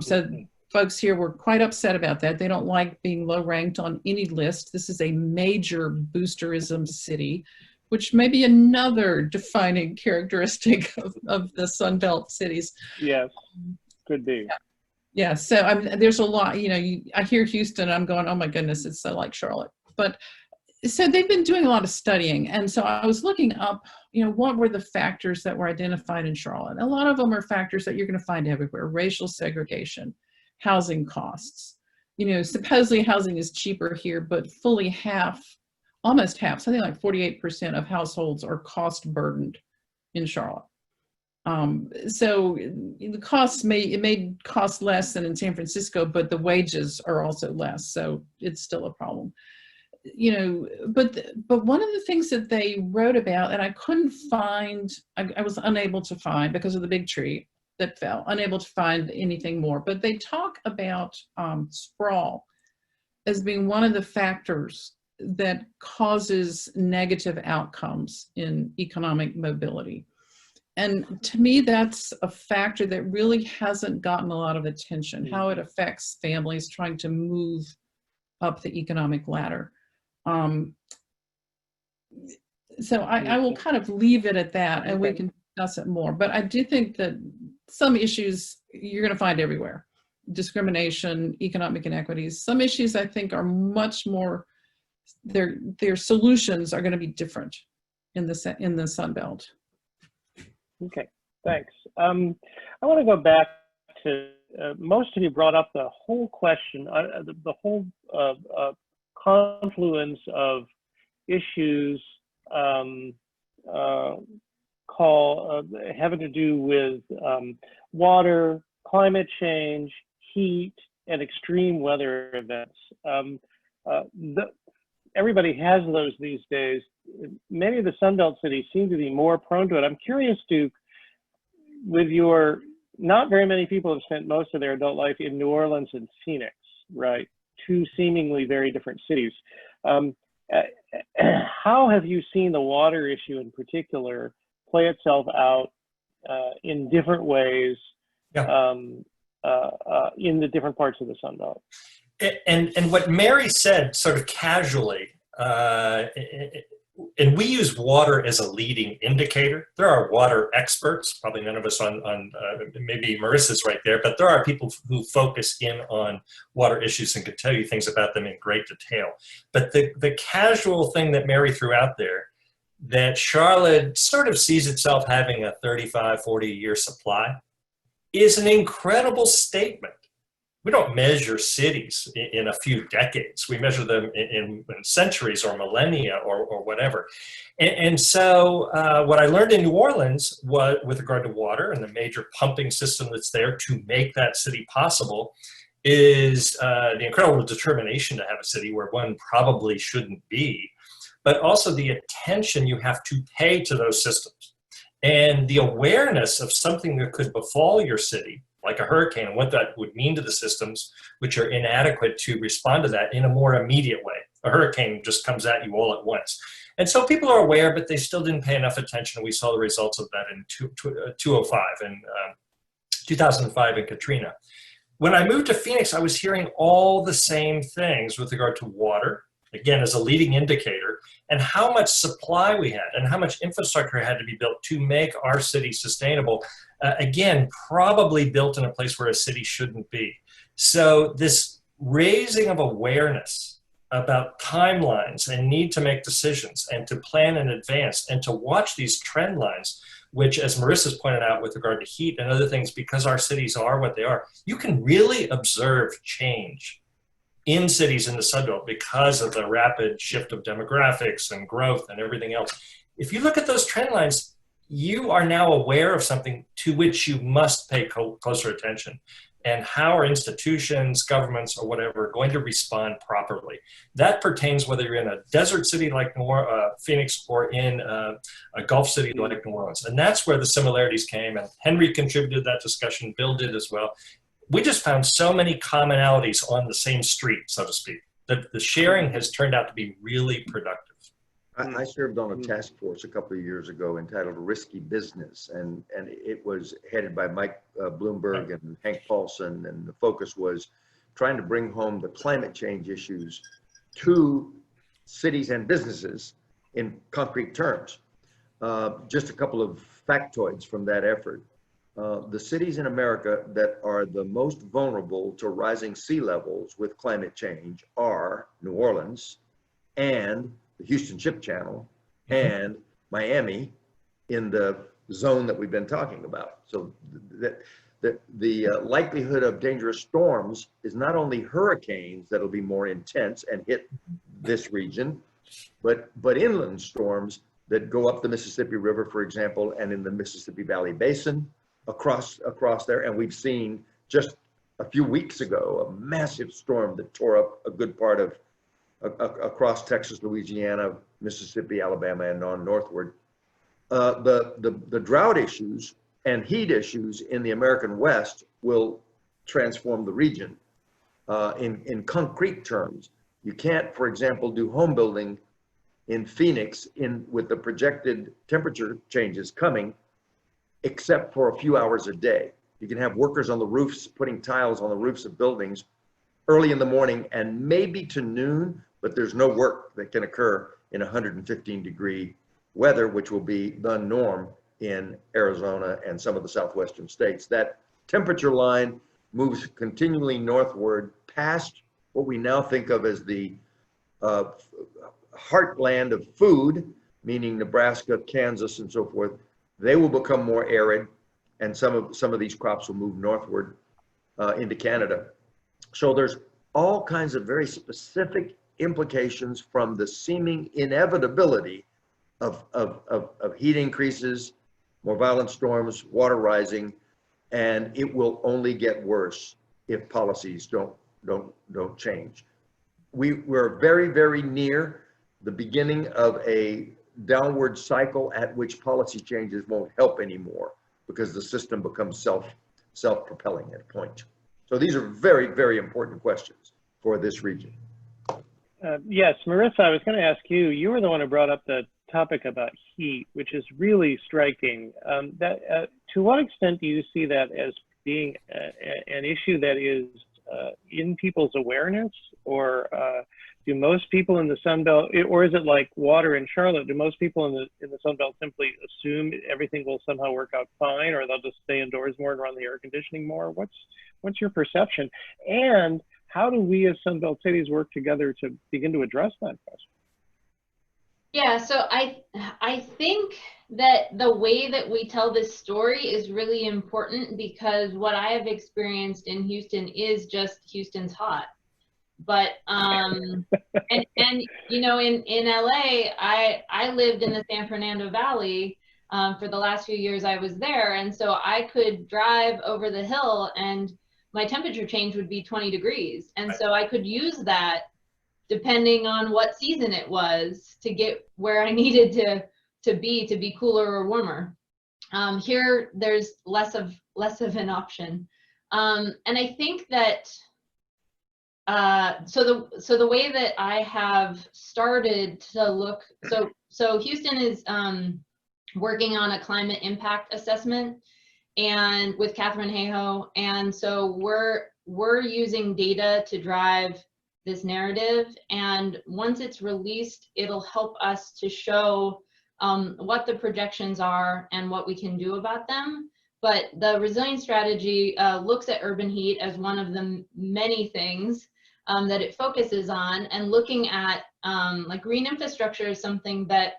So folks here were quite upset about that. They don't like being low ranked on any list. This is a major boosterism city, which may be another defining characteristic of the Sunbelt cities. Yes, could be. Yeah, so there's a lot, you know, I hear Houston, I'm going, oh my goodness, it's so like Charlotte. But so they've been doing a lot of studying. And so I was looking up, you know, what were the factors that were identified in Charlotte? A lot of them are factors that you're going to find everywhere: racial segregation, housing costs. You know, supposedly housing is cheaper here, but fully half, almost half, something like 48% of households are cost burdened in Charlotte. So the costs may cost less than in San Francisco, but the wages are also less. So it's still a problem. You know, but one of the things that they wrote about, and I couldn't find, I was unable to find because of the big tree, that fell, unable to find anything more. But they talk about sprawl as being one of the factors that causes negative outcomes in economic mobility. And to me, that's a factor that really hasn't gotten a lot of attention, how it affects families trying to move up the economic ladder. So I will kind of leave it at that, and we can discuss it more. But I do think that some issues you're going to find everywhere. Discrimination, economic inequities. Some issues I think are much more, their solutions are going to be different in the Sun Belt. Okay, thanks. I want to go back to, most of you brought up the whole question, the whole confluence of issues having to do with water, climate change, heat, and extreme weather events. Everybody has those these days. Many of the Sunbelt cities seem to be more prone to it. I'm curious, Duke, not very many people have spent most of their adult life in New Orleans and Phoenix, right? Two seemingly very different cities. How have you seen the water issue in particular play itself out in different ways in the different parts of the Sun Belt? And what Mary said sort of casually, and we use water as a leading indicator. There are water experts, probably none of us maybe Marissa's right there, but there are people who focus in on water issues and can tell you things about them in great detail. But the casual thing that Mary threw out there, that Charlotte sort of sees itself having a 35, 40-year supply, is an incredible statement. We don't measure cities in a few decades. We measure them in centuries or millennia or whatever. And so what I learned in New Orleans was, with regard to water and the major pumping system that's there to make that city possible, is the incredible determination to have a city where one probably shouldn't be, but also the attention you have to pay to those systems and the awareness of something that could befall your city, like a hurricane, and what that would mean to the systems which are inadequate to respond to that in a more immediate way. A hurricane just comes at you all at once. And so people are aware, but they still didn't pay enough attention. We saw the results of that in 2005 in Katrina. When I moved to Phoenix, I was hearing all the same things with regard to water, again, as a leading indicator, and how much supply we had and how much infrastructure had to be built to make our city sustainable. Again, probably built in a place where a city shouldn't be. So this raising of awareness about timelines and need to make decisions and to plan in advance and to watch these trend lines, which, as Marissa's pointed out with regard to heat and other things, because our cities are what they are, you can really observe change in cities in the Sun Belt because of the rapid shift of demographics and growth and everything else. If you look at those trend lines, you are now aware of something to which you must pay closer attention, and how are institutions, governments, or whatever going to respond properly. That pertains whether you're in a desert city like Phoenix or in a Gulf city like New Orleans. And that's where the similarities came, and Henry contributed to that discussion, Bill did as well. We just found so many commonalities on the same street, so to speak, that the sharing has turned out to be really productive. I served on a task force a couple of years ago entitled Risky Business, and it was headed by Mike Bloomberg and Hank Paulson, and the focus was trying to bring home the climate change issues to cities and businesses in concrete terms. Just a couple of factoids from that effort. The cities in America that are the most vulnerable to rising sea levels with climate change are New Orleans and the Houston Ship Channel and Miami in the zone that we've been talking about. So the likelihood of dangerous storms is not only hurricanes that'll be more intense and hit this region, but inland storms that go up the Mississippi River, for example, and in the Mississippi Valley Basin across there. And we've seen just a few weeks ago a massive storm that tore up a good part of across Texas, Louisiana, Mississippi, Alabama, and on northward. The drought issues and heat issues in the American West will transform the region in concrete terms. You can't, for example, do home building in Phoenix with the projected temperature changes coming, except for a few hours a day. You can have workers on the roofs putting tiles on the roofs of buildings early in the morning and maybe to noon, but there's no work that can occur in 115-degree weather, which will be the norm in Arizona and some of the southwestern states. That temperature line moves continually northward past what we now think of as the heartland of food, meaning Nebraska, Kansas, and so forth. They will become more arid, and some of these crops will move northward into Canada. So there's all kinds of very specific implications from the seeming inevitability of heat increases, more violent storms, water rising, and it will only get worse if policies don't change. We're very, very near the beginning of a downward cycle at which policy changes won't help anymore because the system becomes self-propelling at a point. So these are very, very important questions for this region. Yes, Marissa, I was going to ask you, you were the one who brought up the topic about heat, which is really striking. To what extent do you see that as being an issue that is in people's awareness, or do most people in the Sun Belt, or is it like water in Charlotte? Do most people in the Sun Belt simply assume everything will somehow work out fine, or they'll just stay indoors more and run the air conditioning more? What's your perception? And how do we as Sun Belt cities work together to begin to address that question? Yeah, so I think that the way that we tell this story is really important, because what I have experienced in Houston is just Houston's hot. But and you know, in LA, I lived in the San Fernando Valley for the last few years I was there, and so I could drive over the hill and my temperature change would be 20 degrees, and so I could use that depending on what season it was to get where I needed to be cooler or warmer. Here, there's less of an option, and I think that so the way that I have started to look, so Houston is working on a climate impact assessment, and with Catherine Hayhoe, and so we're using data to drive this narrative, and once it's released, it'll help us to show what the projections are and what we can do about them. But the resilience strategy looks at urban heat as one of the many things that it focuses on, and looking at like green infrastructure is something that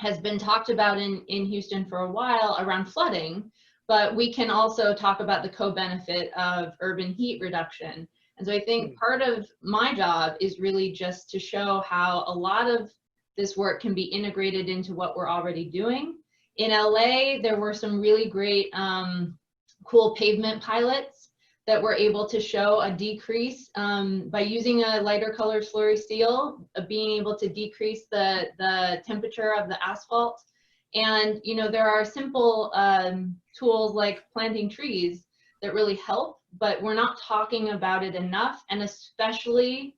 has been talked about in Houston for a while around flooding, but we can also talk about the co-benefit of urban heat reduction. And so I think part of my job is really just to show how a lot of this work can be integrated into what we're already doing. In LA, there were some really great cool pavement pilots that were able to show a decrease by using a lighter colored slurry steel, being able to decrease the temperature of the asphalt. And you know, there are simple tools like planting trees that really help, but we're not talking about it enough. And especially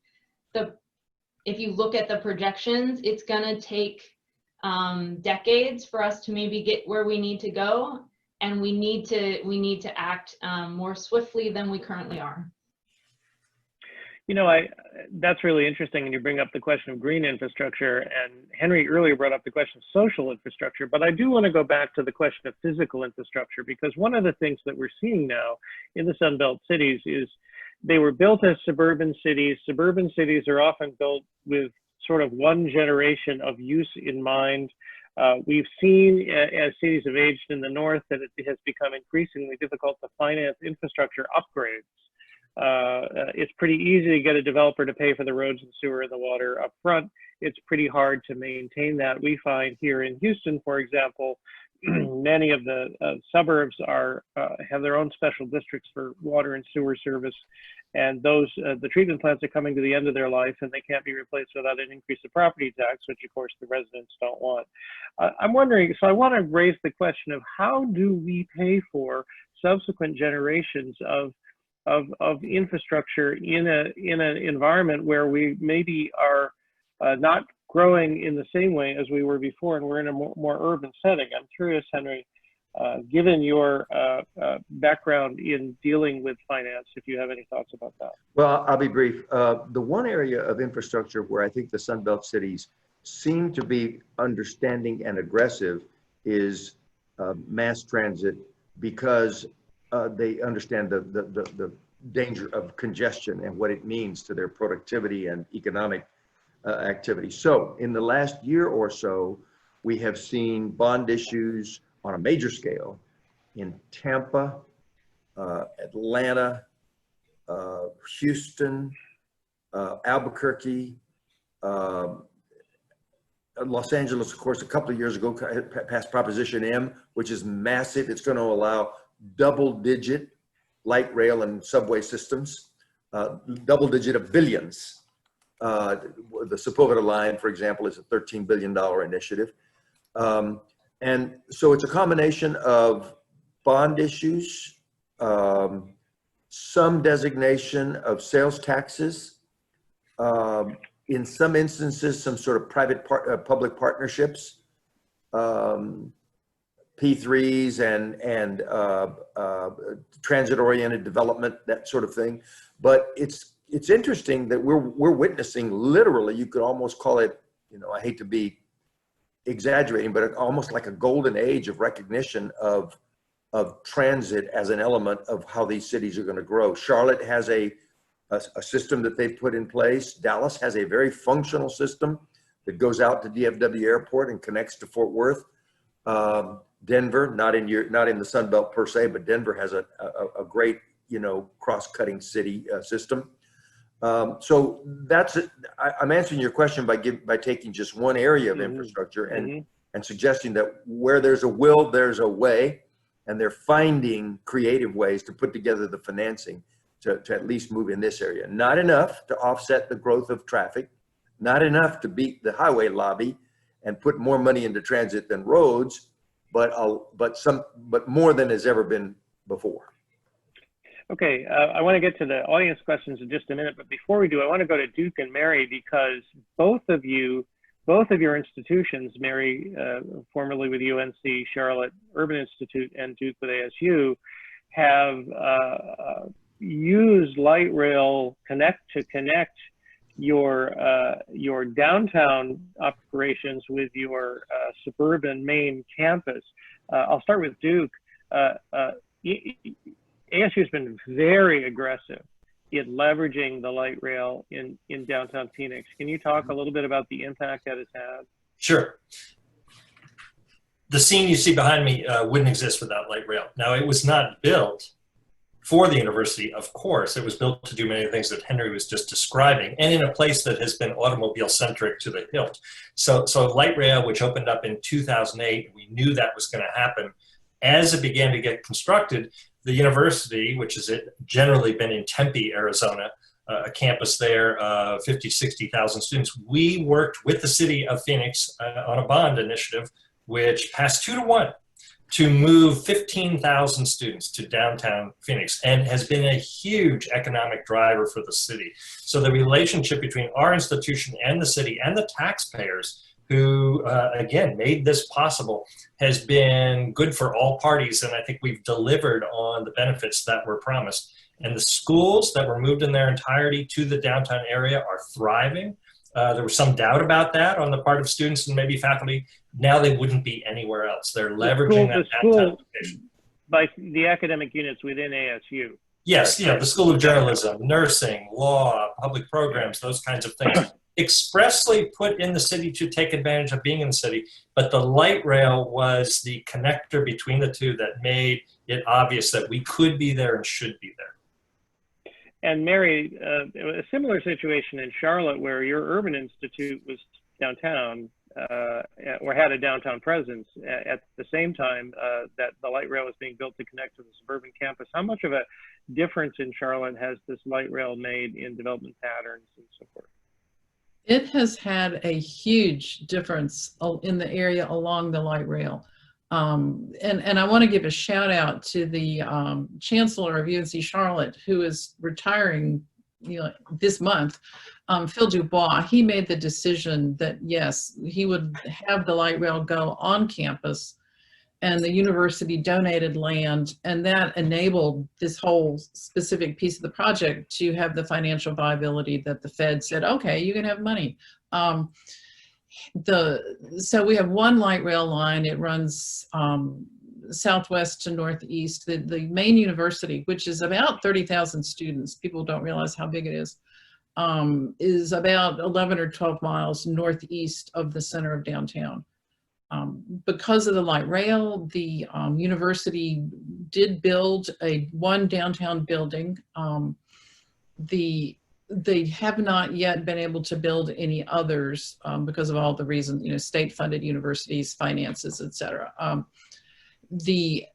if you look at the projections, it's gonna take decades for us to maybe get where we need to go, and we need to act more swiftly than we currently are. You know, that's really interesting, and you bring up the question of green infrastructure, and Henry earlier brought up the question of social infrastructure, but I do want to go back to the question of physical infrastructure, because one of the things that we're seeing now in the Sun Belt cities is they were built as suburban cities. Suburban cities are often built with sort of one generation of use in mind. We've seen as cities have aged in the north that it has become increasingly difficult to finance infrastructure upgrades. It's pretty easy to get a developer to pay for the roads and sewer and the water up front. It's pretty hard to maintain that. We find here in Houston, for example, many of the suburbs are have their own special districts for water and sewer service, and those the treatment plants are coming to the end of their life, and they can't be replaced without an increase of property tax, which of course the residents don't want. I'm wondering, so I want to raise the question of how do we pay for subsequent generations of infrastructure in an environment where we maybe are not growing in the same way as we were before, and we're in a more urban setting. I'm curious, Henry, given your background in dealing with finance, if you have any thoughts about that. Well, I'll be brief. The one area of infrastructure where I think the Sunbelt cities seem to be understanding and aggressive is mass transit, because they understand the danger of congestion and what it means to their productivity and economic activity. So in the last year or so, we have seen bond issues on a major scale in Tampa, Atlanta, Houston, Albuquerque, Los Angeles, of course, a couple of years ago passed Proposition M, which is massive. It's going to allow double-digit light rail and subway systems, double-digit of billions. The Sepulveda line, for example, is a $13 billion initiative. And so it's a combination of bond issues, some designation of sales taxes, in some instances, some sort of private public partnerships, P3s and transit-oriented development, that sort of thing. But it's interesting that we're witnessing literally, you could almost call it, I hate to be exaggerating, but almost like a golden age of recognition of transit as an element of how these cities are going to grow. Charlotte has a system that they've put in place. Dallas has a very functional system that goes out to DFW Airport and connects to Fort Worth. Denver, not in the Sun Belt per se, but Denver has a great, cross-cutting city system. So that's it. I'm answering your question by taking just one area of infrastructure and suggesting that where there's a will, there's a way, and they're finding creative ways to put together the financing to at least move in this area. Not enough to offset the growth of traffic, not enough to beat the highway lobby and put more money into transit than roads, but more than has ever been before. Okay, I want to get to the audience questions in just a minute, but before we do, I want to go to Duke and Mary, because both of your institutions, Mary, formerly with UNC, Charlotte Urban Institute, and Duke with ASU, have used light rail to connect your downtown operations with your suburban main campus. I'll start with Duke. ASU has been very aggressive in leveraging the light rail in downtown Phoenix. Can you talk a little bit about the impact that it's had? Sure. The scene you see behind me wouldn't exist without light rail. Now, it was not built for the university, of course. It was built to do many things that Henry was just describing, and in a place that has been automobile-centric to the hilt. So light rail, which opened up in 2008, we knew that was going to happen. As it began to get constructed, the university, which has generally been in Tempe, Arizona, a campus there, 50, 60,000 students, we worked with the city of Phoenix on a bond initiative, which passed 2-to-1 to move 15,000 students to downtown Phoenix, and has been a huge economic driver for the city. So the relationship between our institution and the city and the taxpayers who, again, made this possible, has been good for all parties. And I think we've delivered on the benefits that were promised. And the schools that were moved in their entirety to the downtown area are thriving. There was some doubt about that on the part of students and maybe faculty. Now they wouldn't be anywhere else. They're leveraging that downtown location. By the academic units within ASU. Yes, the School of Journalism, nursing, law, public programs, those kinds of things. Expressly put in the city to take advantage of being in the city, but the light rail was the connector between the two that made it obvious that we could be there and should be there. And Mary, a similar situation in Charlotte, where your urban institute was downtown, or had a downtown presence at the same time that the light rail was being built to connect to the suburban campus. How much of a difference in Charlotte has this light rail made in development patterns and so forth? It has had a huge difference in the area along the light rail. And I want to give a shout out to the Chancellor of UNC Charlotte, who is retiring this month, Phil Dubois. He made the decision that, yes, he would have the light rail go on campus, and the university donated land, and that enabled this whole specific piece of the project to have the financial viability that the Fed said, okay, you can have money. So we have one light rail line. It runs southwest to northeast. The main university, which is about 30,000 students, people don't realize how big it is about 11 or 12 miles northeast of the center of downtown. Because of the light rail, the university did build one downtown building. They have not yet been able to build any others because of all the reasons, state-funded universities, finances, et cetera. The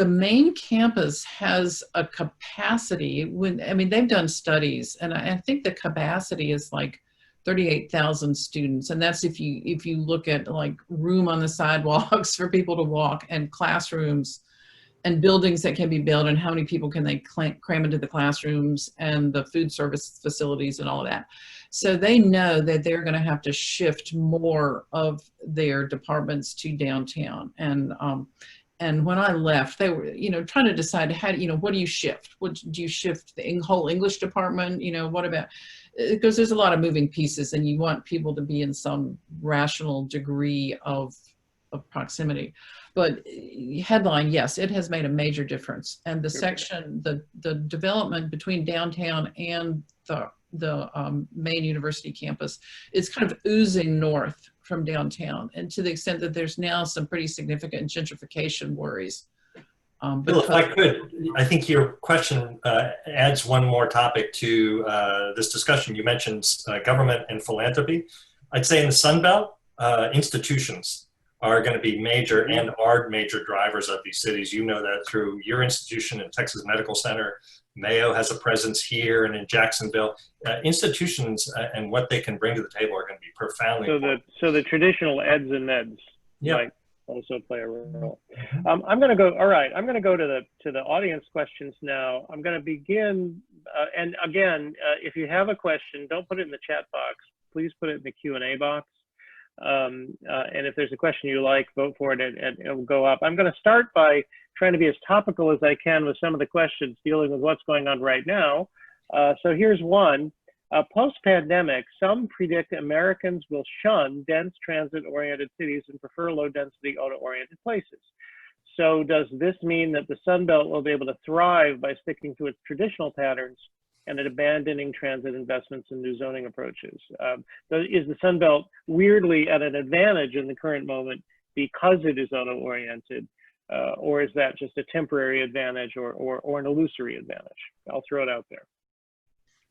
main campus has a capacity, they've done studies, and I think the capacity is like 38,000 students, and that's if you look at like room on the sidewalks for people to walk, and classrooms and buildings that can be built, and how many people can they cram into the classrooms, and the food service facilities and all of that. So they know that they're going to have to shift more of their departments to downtown. And when I left, they were, trying to decide how, what do you shift? What do you shift? The whole English department? What about? Because there's a lot of moving pieces, and you want people to be in some rational degree of proximity. But headline, yes, it has made a major difference. And the section, the development between downtown and the main university campus, it's kind of oozing north from downtown, and to the extent that there's now some pretty significant gentrification worries. Bill, if I could, I think your question adds one more topic to this discussion. You mentioned government and philanthropy. I'd say in the Sun Belt, institutions are going to be major and are major drivers of these cities. You know that through your institution and Texas Medical Center. Mayo has a presence here and in Jacksonville. Institutions and what they can bring to the table are going to be profoundly important. So the traditional eds and meds might also play a role. I'm going to go. All right, I'm going to go to the audience questions now. I'm going to begin. And again, if you have a question, don't put it in the chat box. Please put it in the Q&A box. And if there's a question you like, vote for it, and it will go up. I'm going to start by trying to be as topical as I can with some of the questions dealing with what's going on right now. So here's one. Post-pandemic, some predict Americans will shun dense transit-oriented cities and prefer low-density auto-oriented places. So does this mean that the Sun Belt will be able to thrive by sticking to its traditional patterns and abandoning transit investments and new zoning approaches? Is the Sun Belt weirdly at an advantage in the current moment because it is auto-oriented, or is that just a temporary advantage or an illusory advantage? I'll throw it out there.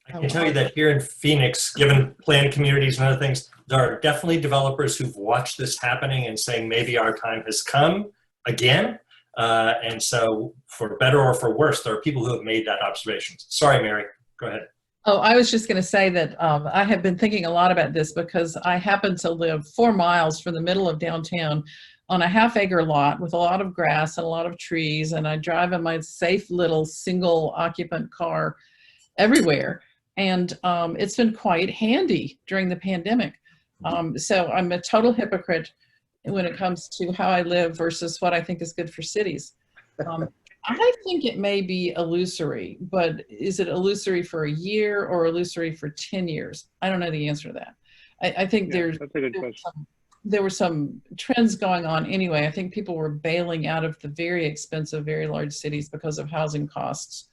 I can tell you that here in Phoenix, given planned communities and other things, there are definitely developers who've watched this happening and saying maybe our time has come again. And so for better or for worse, there are people who have made that observation. Sorry, Mary, go ahead. Oh, I was just going to say that I have been thinking a lot about this because I happen to live 4 miles from the middle of downtown on a half-acre lot with a lot of grass and a lot of trees, and I drive in my safe little single occupant car everywhere. And it's been quite handy during the pandemic. So I'm a total hypocrite when it comes to how I live versus what I think is good for cities. I think it may be illusory, but is it illusory for a year or illusory for 10 years? I don't know the answer to that. I think that's a good question. There were some trends going on anyway. I think people were bailing out of the very expensive, very large cities because of housing costs.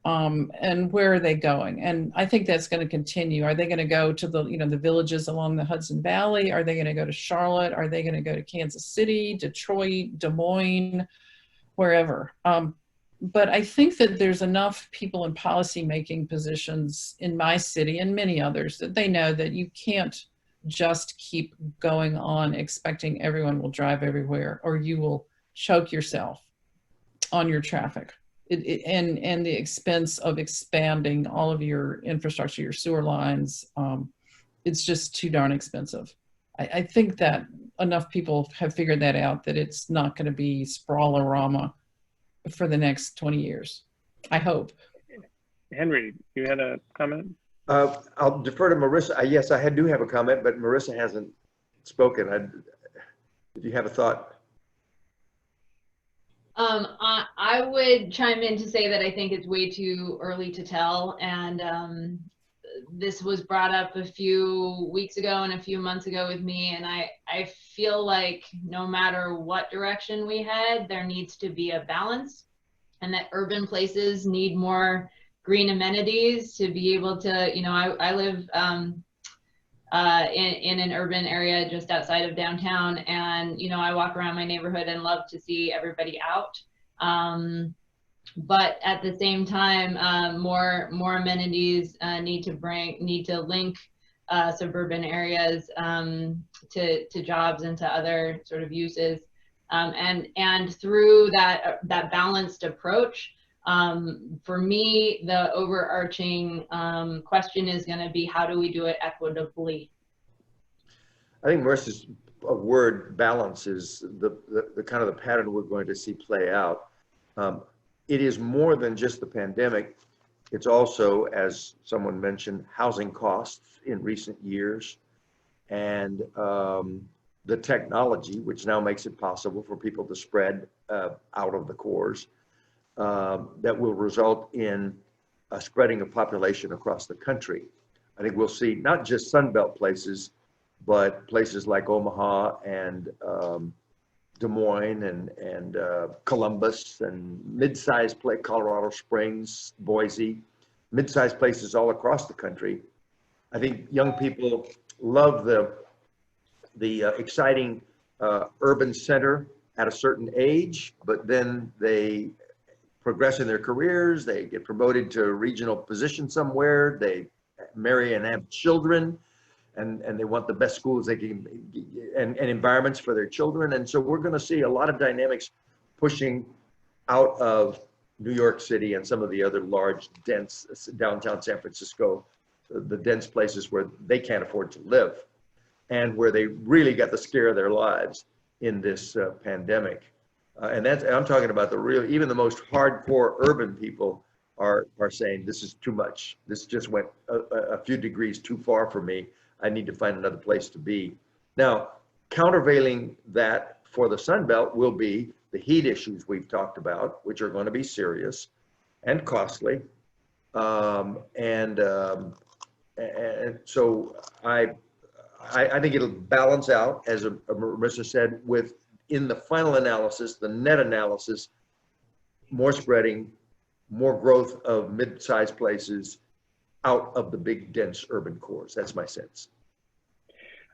And where are they going? And I think that's going to continue. Are they going to go to the, the villages along the Hudson Valley? Are they going to go to Charlotte? Are they going to go to Kansas City, Detroit, Des Moines, wherever? But I think that there's enough people in policy-making positions in my city and many others that they know that you can't just keep going on expecting everyone will drive everywhere, or you will choke yourself on your traffic. And the expense of expanding all of your infrastructure, your sewer lines, it's just too darn expensive. I think that enough people have figured that out, that it's not going to be sprawl-orama for the next 20 years. I hope. Henry, you had a comment? I'll defer to Marissa. Yes, I do have a comment, but Marissa hasn't spoken. If you have a thought. I would chime in to say that I think it's way too early to tell, and this was brought up a few weeks ago and a few months ago with me, and I feel like no matter what direction we head, there needs to be a balance, and that urban places need more green amenities to be able to, you know, I live in an urban area just outside of downtown, and you know, I walk around my neighborhood and love to see everybody out, but at the same time, more amenities need to link suburban areas to jobs and to other sort of uses, and through that balanced approach, for me, the overarching question is going to be, how do we do it equitably? I think Marissa's word balance is the kind of the pattern we're going to see play out. It is more than just the pandemic. It's also, as someone mentioned, housing costs in recent years, and the technology, which now makes it possible for people to spread out of the cores. That will result in a spreading of population across the country. I think we'll see not just Sunbelt places, but places like Omaha and Des Moines and Columbus and mid-sized Colorado Springs, Boise, mid-sized places all across the country. I think young people love the exciting urban center at a certain age, but then they progress in their careers, they get promoted to a regional position somewhere, they marry and have children, and they want the best schools they can, and environments for their children. And so we're going to see a lot of dynamics pushing out of New York City and some of the other large, dense, downtown San Francisco, the dense places where they can't afford to live, and where they really got the scare of their lives in this pandemic. And I'm talking about even the most hardcore urban people are saying, this is too much. This just went a few degrees too far for me. I need to find another place to be. Now, countervailing that for the Sun Belt will be the heat issues we've talked about, which are going to be serious and costly. And so I think it'll balance out, as Marissa said, with, in the final analysis, the net analysis, more spreading, more growth of mid-sized places out of the big, dense urban cores. That's my sense.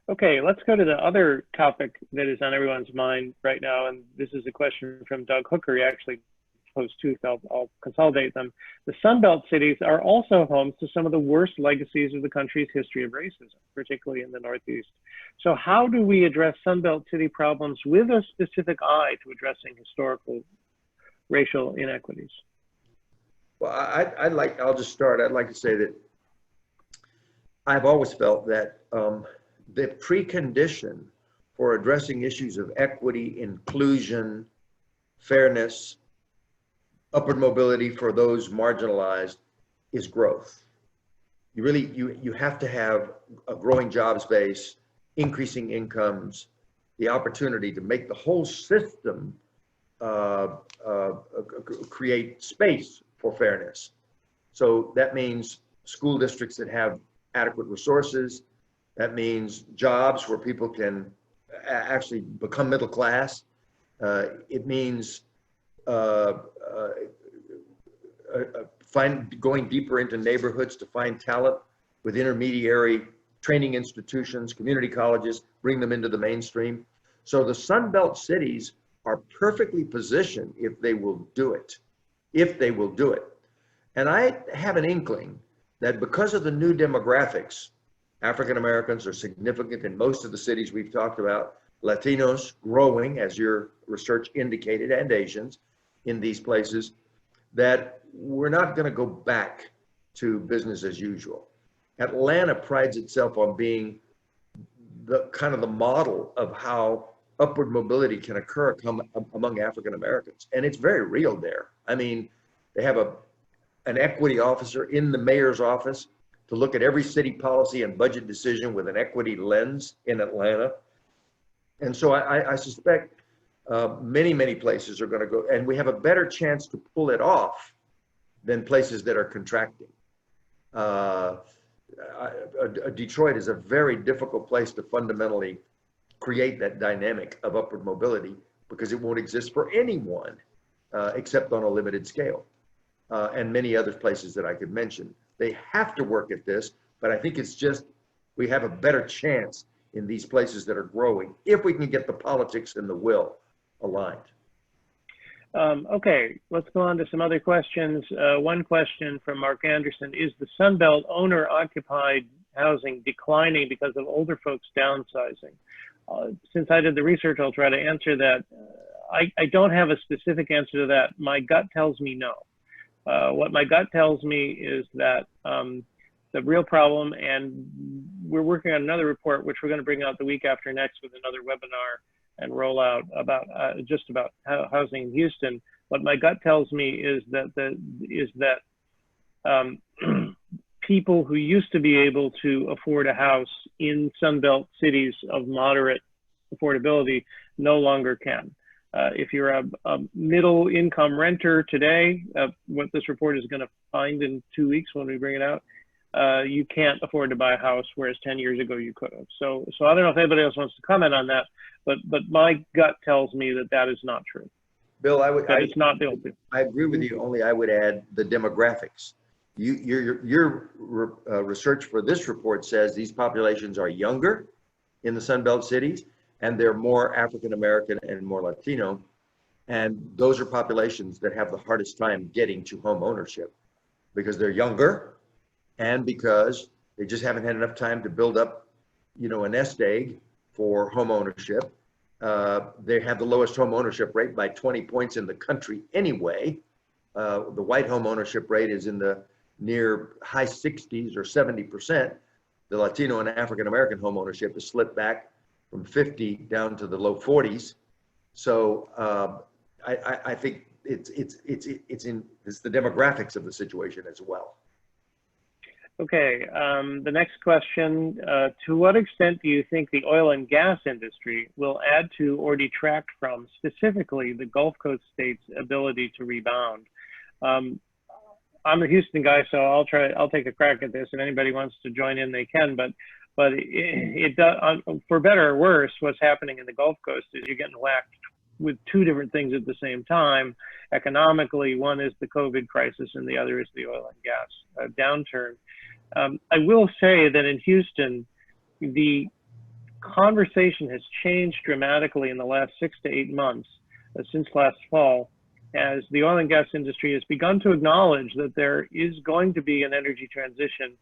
Okay, let's go to the other topic that is on everyone's mind right now, and this is a question from Doug Hooker. He actually posed two, so I'll consolidate them. The Sunbelt cities are also homes to some of the worst legacies of the country's history of racism, particularly in the Northeast. So how do we address Sunbelt city problems with a specific eye to addressing historical racial inequities? Well, I'll just start. I'd like to say that I've always felt that the precondition for addressing issues of equity, inclusion, fairness, upward mobility for those marginalized is growth. You have to have a growing jobs base, increasing incomes, the opportunity to make the whole system create space for fairness. So that means school districts that have adequate resources. That means jobs where people can actually become middle class. It means going deeper into neighborhoods to find talent with intermediary training institutions, community colleges, bring them into the mainstream. So the Sunbelt cities are perfectly positioned if they will do it. And I have an inkling that because of the new demographics, African Americans are significant in most of the cities we've talked about. Latinos growing, as your research indicated, and Asians in these places, that we're not going to go back to business as usual. Atlanta prides itself on being the kind of the model of how upward mobility can occur among African Americans. And it's very real there. I mean, they have an equity officer in the mayor's office to look at every city policy and budget decision with an equity lens in Atlanta. And so I suspect many places are going to go, and we have a better chance to pull it off than places that are contracting. Detroit is a very difficult place to fundamentally create that dynamic of upward mobility because it won't exist for anyone except on a limited scale. And many other places that I could mention. They have to work at this, but I think it's just, we have a better chance in these places that are growing if we can get the politics and the will aligned. Okay, let's go on to some other questions. One question from Mark Anderson: is the Sunbelt owner-occupied housing declining because of older folks downsizing? Since I did the research, I'll try to answer that. I don't have a specific answer to that. My gut tells me no. What my gut tells me is that the real problem, and we're working on another report, which we're going to bring out the week after next with another webinar and roll out about just about housing in Houston. What my gut tells me is that people who used to be able to afford a house in Sunbelt cities of moderate affordability no longer can. If you're a middle income renter today, what this report is going to find in 2 weeks when we bring it out, you can't afford to buy a house, whereas 10 years ago you could have. So I don't know if anybody else wants to comment on that, but my gut tells me that that is not true. Bill, I agree with you. Only I would add the demographics. Your research for this report says these populations are younger in the Sunbelt cities, and they're more African American and more Latino. And those are populations that have the hardest time getting to home ownership because they're younger and because they just haven't had enough time to build up, a nest egg for home ownership. They have the lowest home ownership rate by 20 points in the country anyway. The white home ownership rate is in the near high 60s or 70%. The Latino and African American home ownership has slipped back from 50 down to the low 40s. So I think it's the demographics of the situation as well. Okay, the next question, to what extent do you think the oil and gas industry will add to or detract from specifically the Gulf Coast states' ability to rebound? I'm a Houston guy, so I'll take a crack at this, and anybody wants to join in, they can, but it does, for better or worse, what's happening in the Gulf Coast is you're getting whacked with two different things at the same time. Economically, one is the COVID crisis and the other is the oil and gas downturn. I will say that in Houston, the conversation has changed dramatically in the last 6 to 8 months since last fall, as the oil and gas industry has begun to acknowledge that there is going to be an energy transition,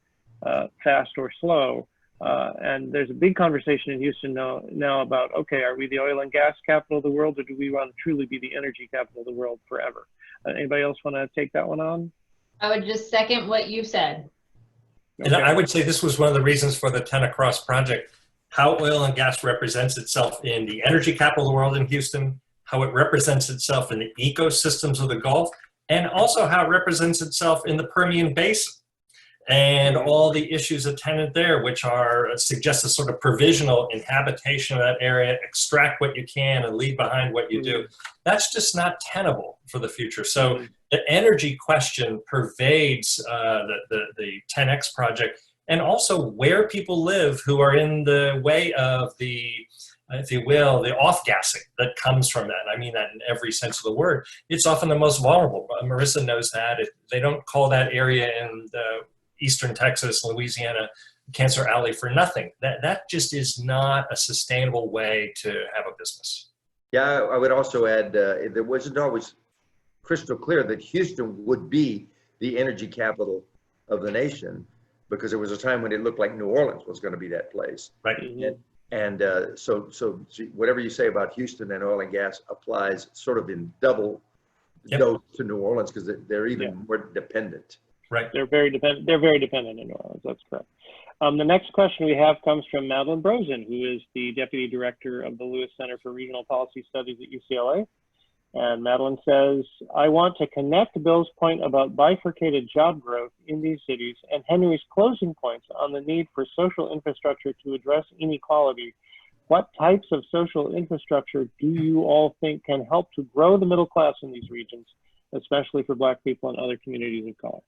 fast or slow. And there's a big conversation in Houston now about, okay, are we the oil and gas capital of the world, or do we want to truly be the energy capital of the world forever? Anybody else want to take that one on? I would just second what you said. And Okay. I would say this was one of the reasons for the 10 Across project, how oil and gas represents itself in the energy capital of the world in Houston, how it represents itself in the ecosystems of the Gulf, and also how it represents itself in the Permian Basin and all the issues attendant there, which suggest a sort of provisional inhabitation of that area, extract what you can and leave behind what you do. That's just not tenable for the future. So the energy question pervades the 10X project, and also where people live who are in the way of the, if you will, the off-gassing that comes from that. I mean that in every sense of the word. It's often the most vulnerable. Marissa knows that. They don't call that area in Eastern Texas, Louisiana, Cancer Alley for nothing. That just is not a sustainable way to have a business. Yeah, I would also add, there wasn't always crystal clear that Houston would be the energy capital of the nation. because there was a time when it looked like New Orleans was going to be that place. Right. And so whatever you say about Houston and oil and gas applies sort of in double dose to New Orleans, because they're even more dependent. Right. They're very dependent. They're very dependent in New Orleans. That's correct. The next question we have comes from Madeline Brosen, who is the Deputy Director of the Lewis Center for Regional Policy Studies at UCLA. And Madeline says, I want to connect Bill's point about bifurcated job growth in these cities and Henry's closing points on the need for social infrastructure to address inequality. What types of social infrastructure do you all think can help to grow the middle class in these regions, especially for Black people and other communities of color?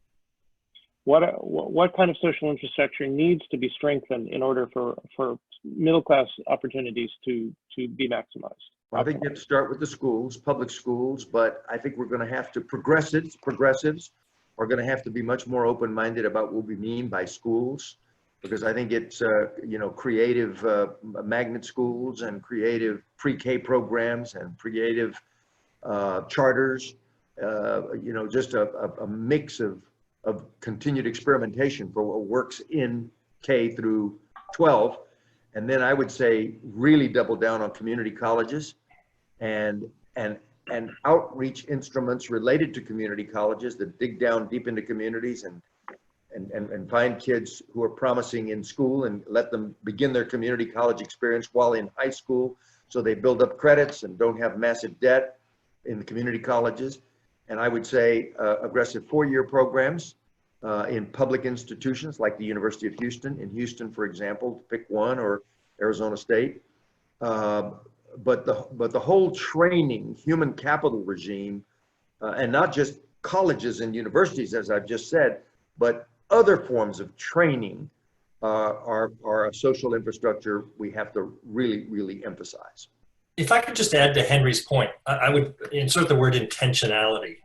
What kind of social infrastructure needs to be strengthened in order for middle class opportunities to be maximized? Well, I think you have to start with the schools, public schools, but I think we're going to have to, progressives are going to have to be much more open-minded about what we mean by schools, because I think it's, creative magnet schools and creative pre-K programs and creative charters, just a mix of continued experimentation for what works in K through 12. And then I would say really double down on community colleges and outreach instruments related to community colleges that dig down deep into communities and find kids who are promising in school and let them begin their community college experience while in high school, so they build up credits and don't have massive debt in the community colleges. And I would say aggressive four-year programs in public institutions like the University of Houston. In Houston, for example, to pick one, or Arizona State. But the whole training, human capital regime, and not just colleges and universities, as I've just said, but other forms of training are a social infrastructure we have to really, really emphasize. If I could just add to Henry's point, I would insert the word intentionality.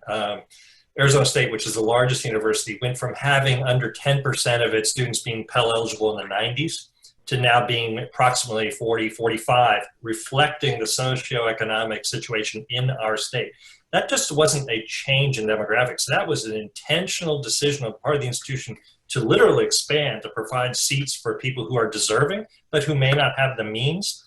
Arizona State, which is the largest university, went from having under 10% of its students being Pell eligible in the 90s to now being approximately 40, 45, reflecting the socioeconomic situation in our state. That just wasn't a change in demographics. That was an intentional decision on the part of the institution to literally expand, to provide seats for people who are deserving, but who may not have the means.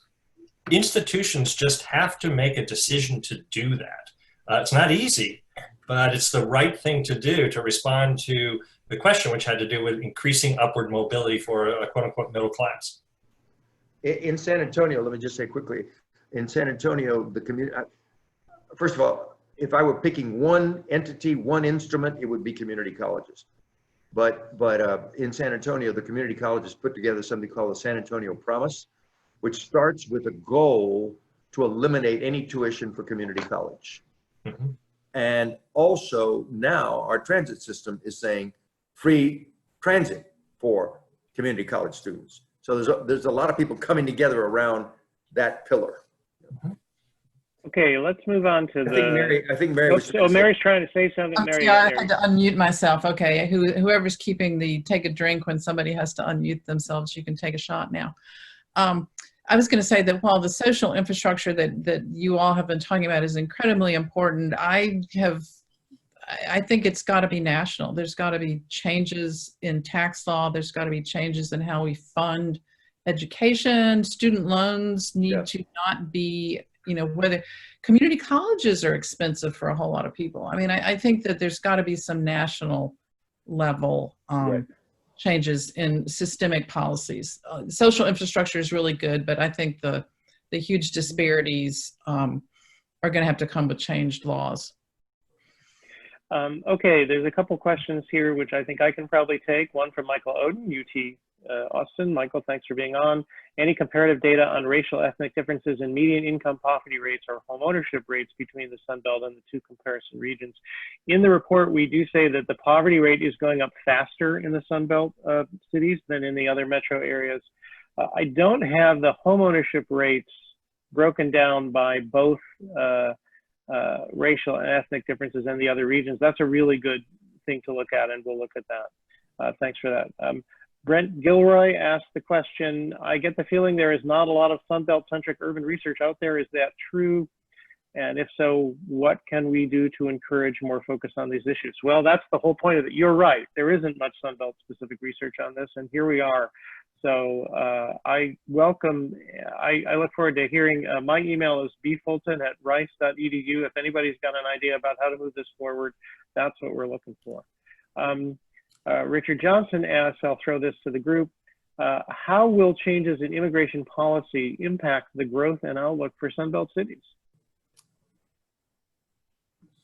Institutions just have to make a decision to do that. It's not easy, but it's the right thing to do to respond to the question, which had to do with increasing upward mobility for a quote unquote middle class. In San Antonio, let me just say quickly, in San Antonio, the community, first of all, if I were picking one entity, one instrument, it would be community colleges. But in San Antonio, the community colleges put together something called the San Antonio Promise, which starts with a goal to eliminate any tuition for community college. Mm-hmm. And also now our transit system is saying free transit for community college students. So there's a lot of people coming together around that pillar. Mm-hmm. Okay, let's move on to I think Mary was Mary's trying to say something. Mary, I had to unmute myself. Okay, whoever's keeping the take a drink when somebody has to unmute themselves, you can take a shot now. I was going to say that while the social infrastructure that you all have been talking about is incredibly important, I think it's got to be national. There's got to be changes in tax law. There's got to be changes in how we fund education. Student loans need to not be, whether community colleges are expensive for a whole lot of people. I mean, I think that there's got to be some national level changes in systemic policies. Social infrastructure is really good, but I think the huge disparities are going to have to come with changed laws. Okay, there's a couple questions here, which I think I can probably take. One from Michael Oden, UT Austin. Michael, thanks for being on. Any comparative data on racial ethnic differences in median income poverty rates or home ownership rates between the Sun Belt and the two comparison regions? In the report, we do say that the poverty rate is going up faster in the Sun Belt cities than in the other metro areas. I don't have the home ownership rates broken down by both racial and ethnic differences in the other regions. That's a really good thing to look at, and we'll look at that. Thanks for that. Brent Gilroy asked the question, I get the feeling there is not a lot of Sunbelt-centric urban research out there. Is that true? And if so, what can we do to encourage more focus on these issues? Well, that's the whole point of it. You're right. There isn't much Sunbelt specific research on this, and here we are. So I look forward to hearing. My email is bfulton@rice.edu. If anybody's got an idea about how to move this forward, that's what we're looking for. Richard Johnson asks, I'll throw this to the group, how will changes in immigration policy impact the growth and outlook for Sunbelt cities?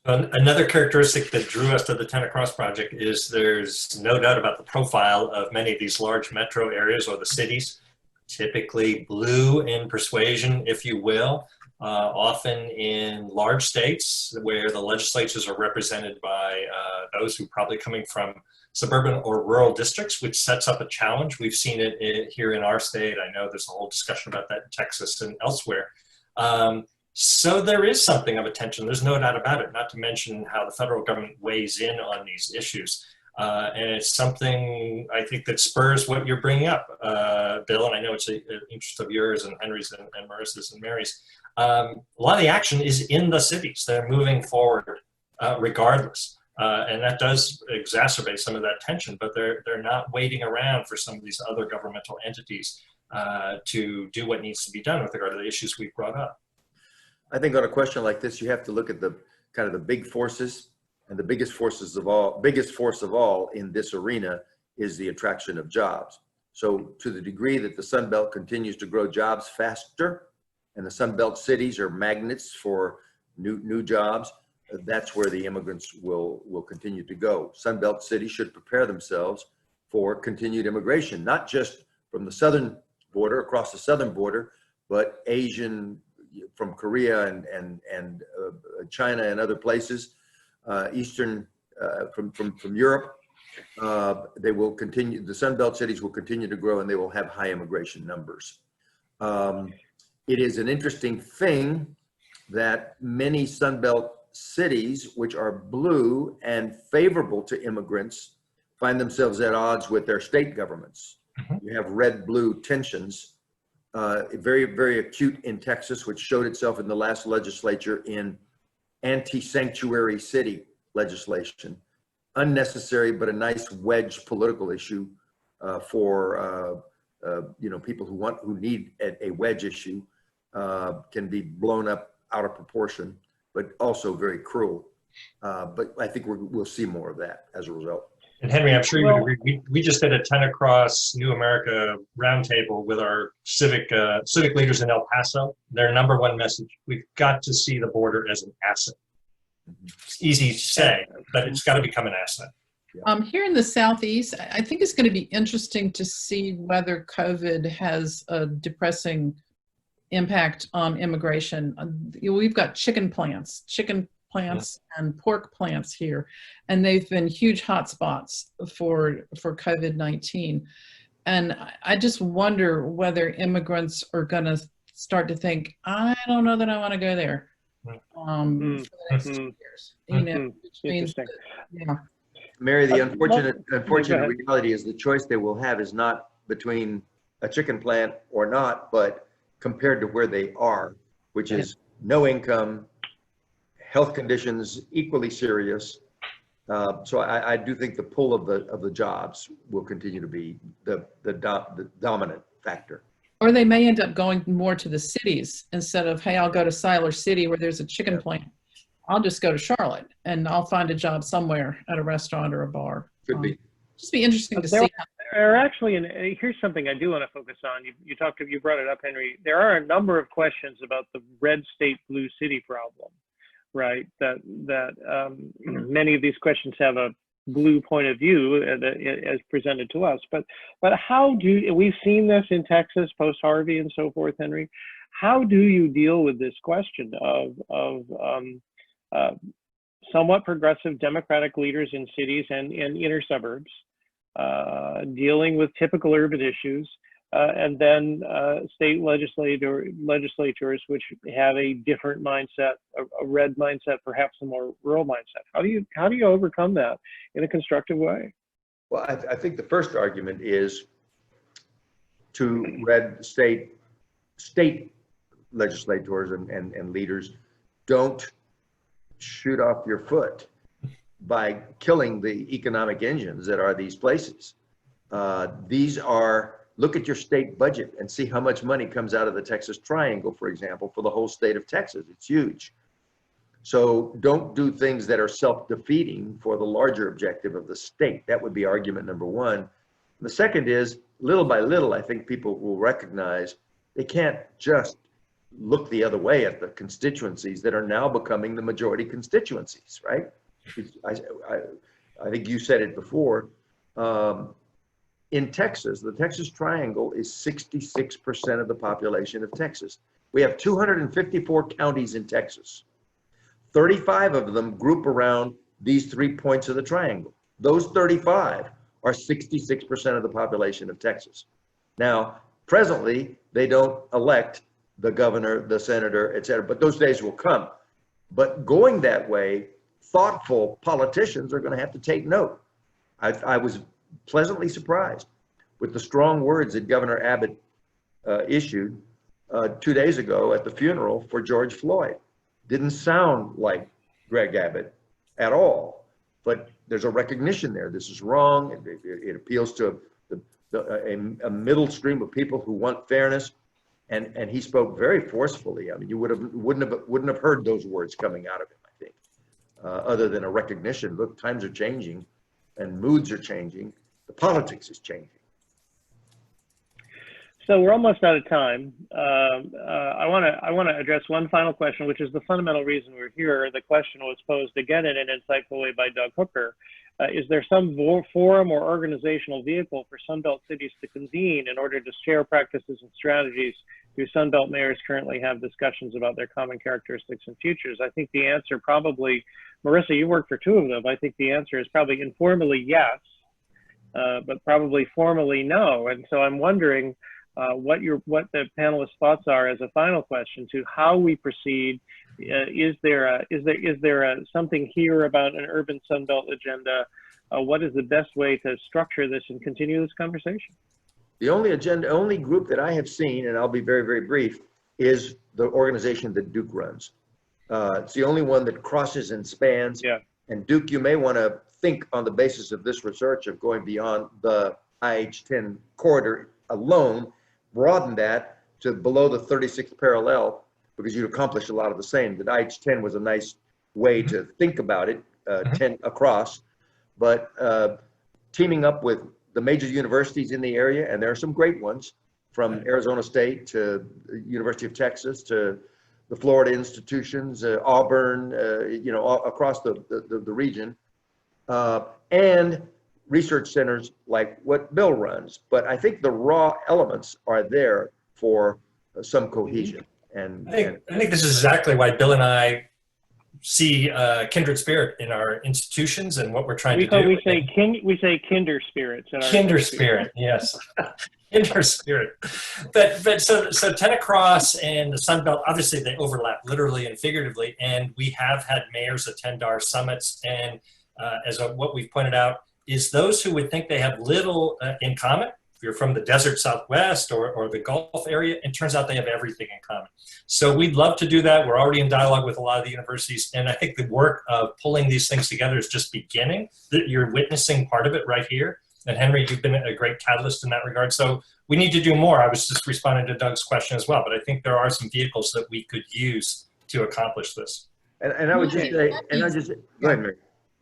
Another characteristic that drew us to the Tenant Cross project is there's no doubt about the profile of many of these large metro areas or the cities, typically blue in persuasion, if you will, often in large states where the legislatures are represented by those who are probably coming from suburban or rural districts, which sets up a challenge. We've seen it here in our state. I know there's a whole discussion about that in Texas and elsewhere. So there is something of a tension, there's no doubt about it, not to mention how the federal government weighs in on these issues. And it's something I think that spurs what you're bringing up, Bill, and I know it's an interest of yours and Henry's and Marissa's and Mary's. A lot of the action is in the cities. They're moving forward regardless. And that does exacerbate some of that tension, but they're not waiting around for some of these other governmental entities to do what needs to be done with regard to the issues we've brought up. I think on a question like this, you have to look at the kind of the big forces, and the biggest force of all in this arena is the attraction of jobs. So to the degree that the Sun Belt continues to grow jobs faster, and the Sun Belt cities are magnets for new jobs, that's where the immigrants will continue to go. Sun Belt cities should prepare themselves for continued immigration, not just from the southern border, across the southern border, but Asian, from Korea and China and other places, Eastern, from Europe. They will continue, the Sun Belt cities will continue to grow, and they will have high immigration numbers. It is an interesting thing that many Sun Belt cities, which are blue and favorable to immigrants, find themselves at odds with their state governments. You have red-blue tensions. Very, very acute in Texas, which showed itself in the last legislature in anti-sanctuary city legislation. Unnecessary, but a nice wedge political issue for people who need a wedge issue, can be blown up out of proportion, but also very cruel. But I think we'll see more of that as a result. And Henry, I'm sure you would agree. We just did a Tenant Cross New America roundtable with our civic leaders in El Paso. Their #1 message: we've got to see the border as an asset. It's easy to say, but it's got to become an asset. Here in the Southeast, I think it's going to be interesting to see whether COVID has a depressing impact on immigration. We've got chicken plants and pork plants here, and they've been huge hotspots for COVID-19. And I just wonder whether immigrants are going to start to think, I don't know that I want to go there for the next 2 years. Which means that, yeah. Mary, the unfortunate reality is the choice they will have is not between a chicken plant or not, but compared to where they are, which is no income, health conditions equally serious. So I do think the pull of the jobs will continue to be the dominant factor. Or they may end up going more to the cities instead of, hey, I'll go to Siler City where there's a chicken plant. I'll just go to Charlotte and I'll find a job somewhere at a restaurant or a bar. Could be. Just be interesting to see. There are actually, and here's something I do want to focus on. You brought it up, Henry. There are a number of questions about the red state, blue city problem, right? That many of these questions have a blue point of view as presented to us. But how we've seen this in Texas post Harvey and so forth, Henry? How do you deal with this question of somewhat progressive Democratic leaders in cities and inner suburbs dealing with typical urban issues, and then state legislatures which have a different mindset, a red mindset, perhaps a more rural mindset? How do you overcome that in a constructive way? Well, I think the first argument is to red state legislators and leaders don't shoot off your foot by killing the economic engines that are these places. These are, look at your state budget and see how much money comes out of the Texas Triangle, for example, for the whole state of Texas. It's huge. So don't do things that are self-defeating for the larger objective of the state. That would be argument number one. The second is, little by little, I think people will recognize they can't just look the other way at the constituencies that are now becoming the majority constituencies, right? I think you said it before. In Texas, the Texas Triangle is 66% of the population of Texas. We have 254 counties in Texas. 35 of them group around these 3 points of the triangle. Those 35 are 66% of the population of Texas. Now, presently, they don't elect the governor, the senator, et cetera, but those days will come. But going that way, thoughtful politicians are going to have to take note. I was pleasantly surprised with the strong words that Governor Abbott issued 2 days ago at the funeral for George Floyd. Didn't sound like Greg Abbott at all, but there's a recognition there. This is wrong. It appeals to a middle stream of people who want fairness, and he spoke very forcefully. I mean, you wouldn't have heard those words coming out of him, I think, other than a recognition. Look, times are changing, and moods are changing. The politics is changing. So we're almost out of time. I want to address one final question, which is the fundamental reason we're here. The question was posed again in an insightful way by Doug Hooker. Is there some forum or organizational vehicle for Sunbelt cities to convene in order to share practices and strategies? Do Sunbelt mayors currently have discussions about their common characteristics and futures? I think the answer probably, Marissa, you worked for two of them. I think the answer is probably informally yes, but probably formally no. And so I'm wondering what the panelists' thoughts are as a final question to how we proceed. Is there something here about an urban Sunbelt agenda? What is the best way to structure this and continue this conversation? The only group that I have seen, and I'll be very, very brief, is the organization that Duke runs. It's the only one that crosses and spans. Yeah. And Duke, you may want to think on the basis of this research of going beyond the IH-10 corridor alone, broaden that to below the 36th parallel, because you'd accomplish a lot of the same. The IH-10 was a nice way to think about it, 10 across, but teaming up with the major universities in the area, and there are some great ones, from Arizona State to University of Texas to the Florida institutions, Auburn, across the region, and research centers like what Bill runs. But I think the raw elements are there for some cohesion. And I think this is exactly why Bill and I see kindred spirit in our institutions and what we're trying to do. We say kinder spirits. Kinder spirit, yes. Kinder spirit. But so 10 Across and the Sunbelt, obviously they overlap literally and figuratively, and we have had mayors attend our summits, and what we've pointed out is those who would think they have little in common. If you're from the desert Southwest or the Gulf area, it turns out they have everything in common. So we'd love to do that. We're already in dialogue with a lot of the universities, and I think the work of pulling these things together is just beginning. You're witnessing part of it right here. And Henry, you've been a great catalyst in that regard. So we need to do more. I was just responding to Doug's question as well, but I think there are some vehicles that we could use to accomplish this. And I would just say, go ahead, Mary.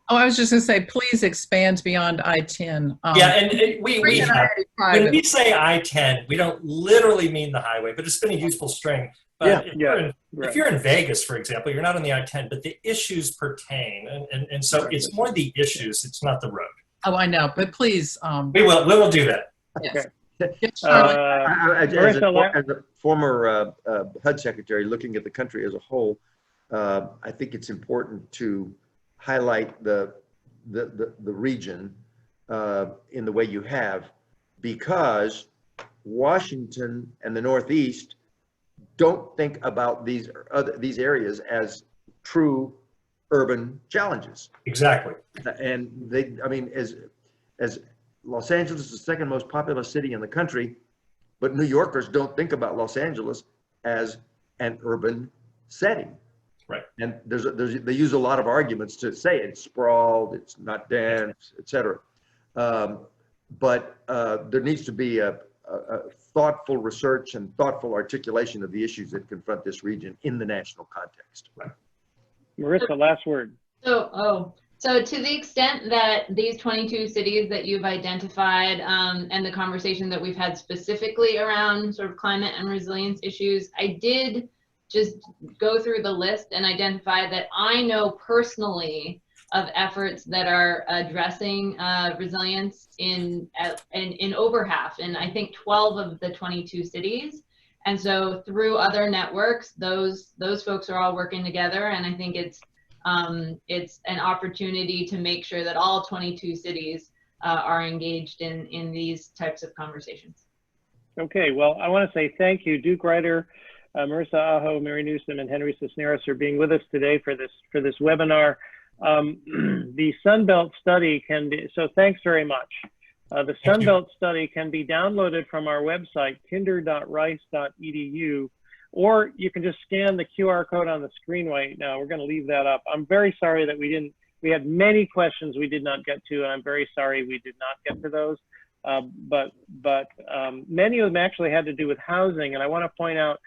Oh, I was just going to say, please expand beyond I-10. Yeah, and we have, when we say I-10, we don't literally mean the highway, but it's been a useful string. But if you're in Vegas, for example, you're not on the I-10, but the issues pertain. And so it's more the issues, it's not the road. Oh, I know, but please. We will do that. Yes. As a former HUD secretary looking at the country as a whole, I think it's important to highlight the region in the way you have, because Washington and the Northeast don't think about these areas as true urban challenges. Exactly. And as Los Angeles is the second most populous city in the country, but New Yorkers don't think about Los Angeles as an urban setting. Right. And they use a lot of arguments to say it's sprawled, it's not dense, et cetera. But there needs to be a thoughtful research and thoughtful articulation of the issues that confront this region in the national context. Right. Marissa, last word. So to the extent that these 22 cities that you've identified and the conversation that we've had specifically around sort of climate and resilience issues, I did just go through the list and identify that I know personally of efforts that are addressing resilience in over half, and I think 12 of the 22 cities. And so through other networks, those folks are all working together, and I think it's an opportunity to make sure that all 22 cities are engaged in these types of conversations. Okay, well, I want to say thank you, Duke Reiter, Marissa Aho, Mary Newsom, and Henry Cisneros for being with us today for this webinar. The Sunbelt study can be, so thanks very much. The Sunbelt study can be downloaded from our website, kinder.rice.edu, or you can just scan the QR code on the screen right now. We're going to leave that up. I'm very sorry that we had many questions we did not get to, and I'm very sorry we did not get to those. But many of them actually had to do with housing, and I want to point out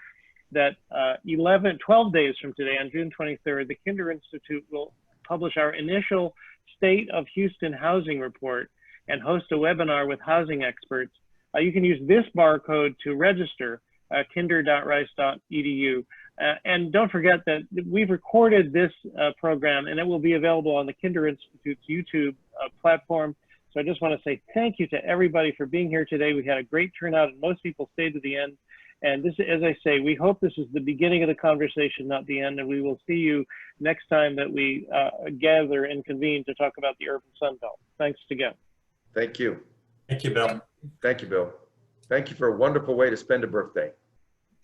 that 12 days from today, on June 23rd, the Kinder Institute will publish our initial State of Houston Housing Report and host a webinar with housing experts. You can use this barcode to register, kinder.rice.edu. And don't forget that we've recorded this program, and it will be available on the Kinder Institute's YouTube platform. So I just want to say thank you to everybody for being here today. We had a great turnout, and most people stayed to the end. And this, as I say, we hope this is the beginning of the conversation, not the end. And we will see you next time that we gather and convene to talk about the urban Sunbelt. Thanks again. Thank you. Thank you, Bill. Thank you, Bill. Thank you for a wonderful way to spend a birthday.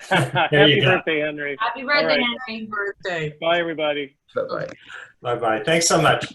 Happy birthday, Henry. Happy birthday, All right. Henry. Birthday. Bye, everybody. Bye-bye. Bye-bye. Thanks so much.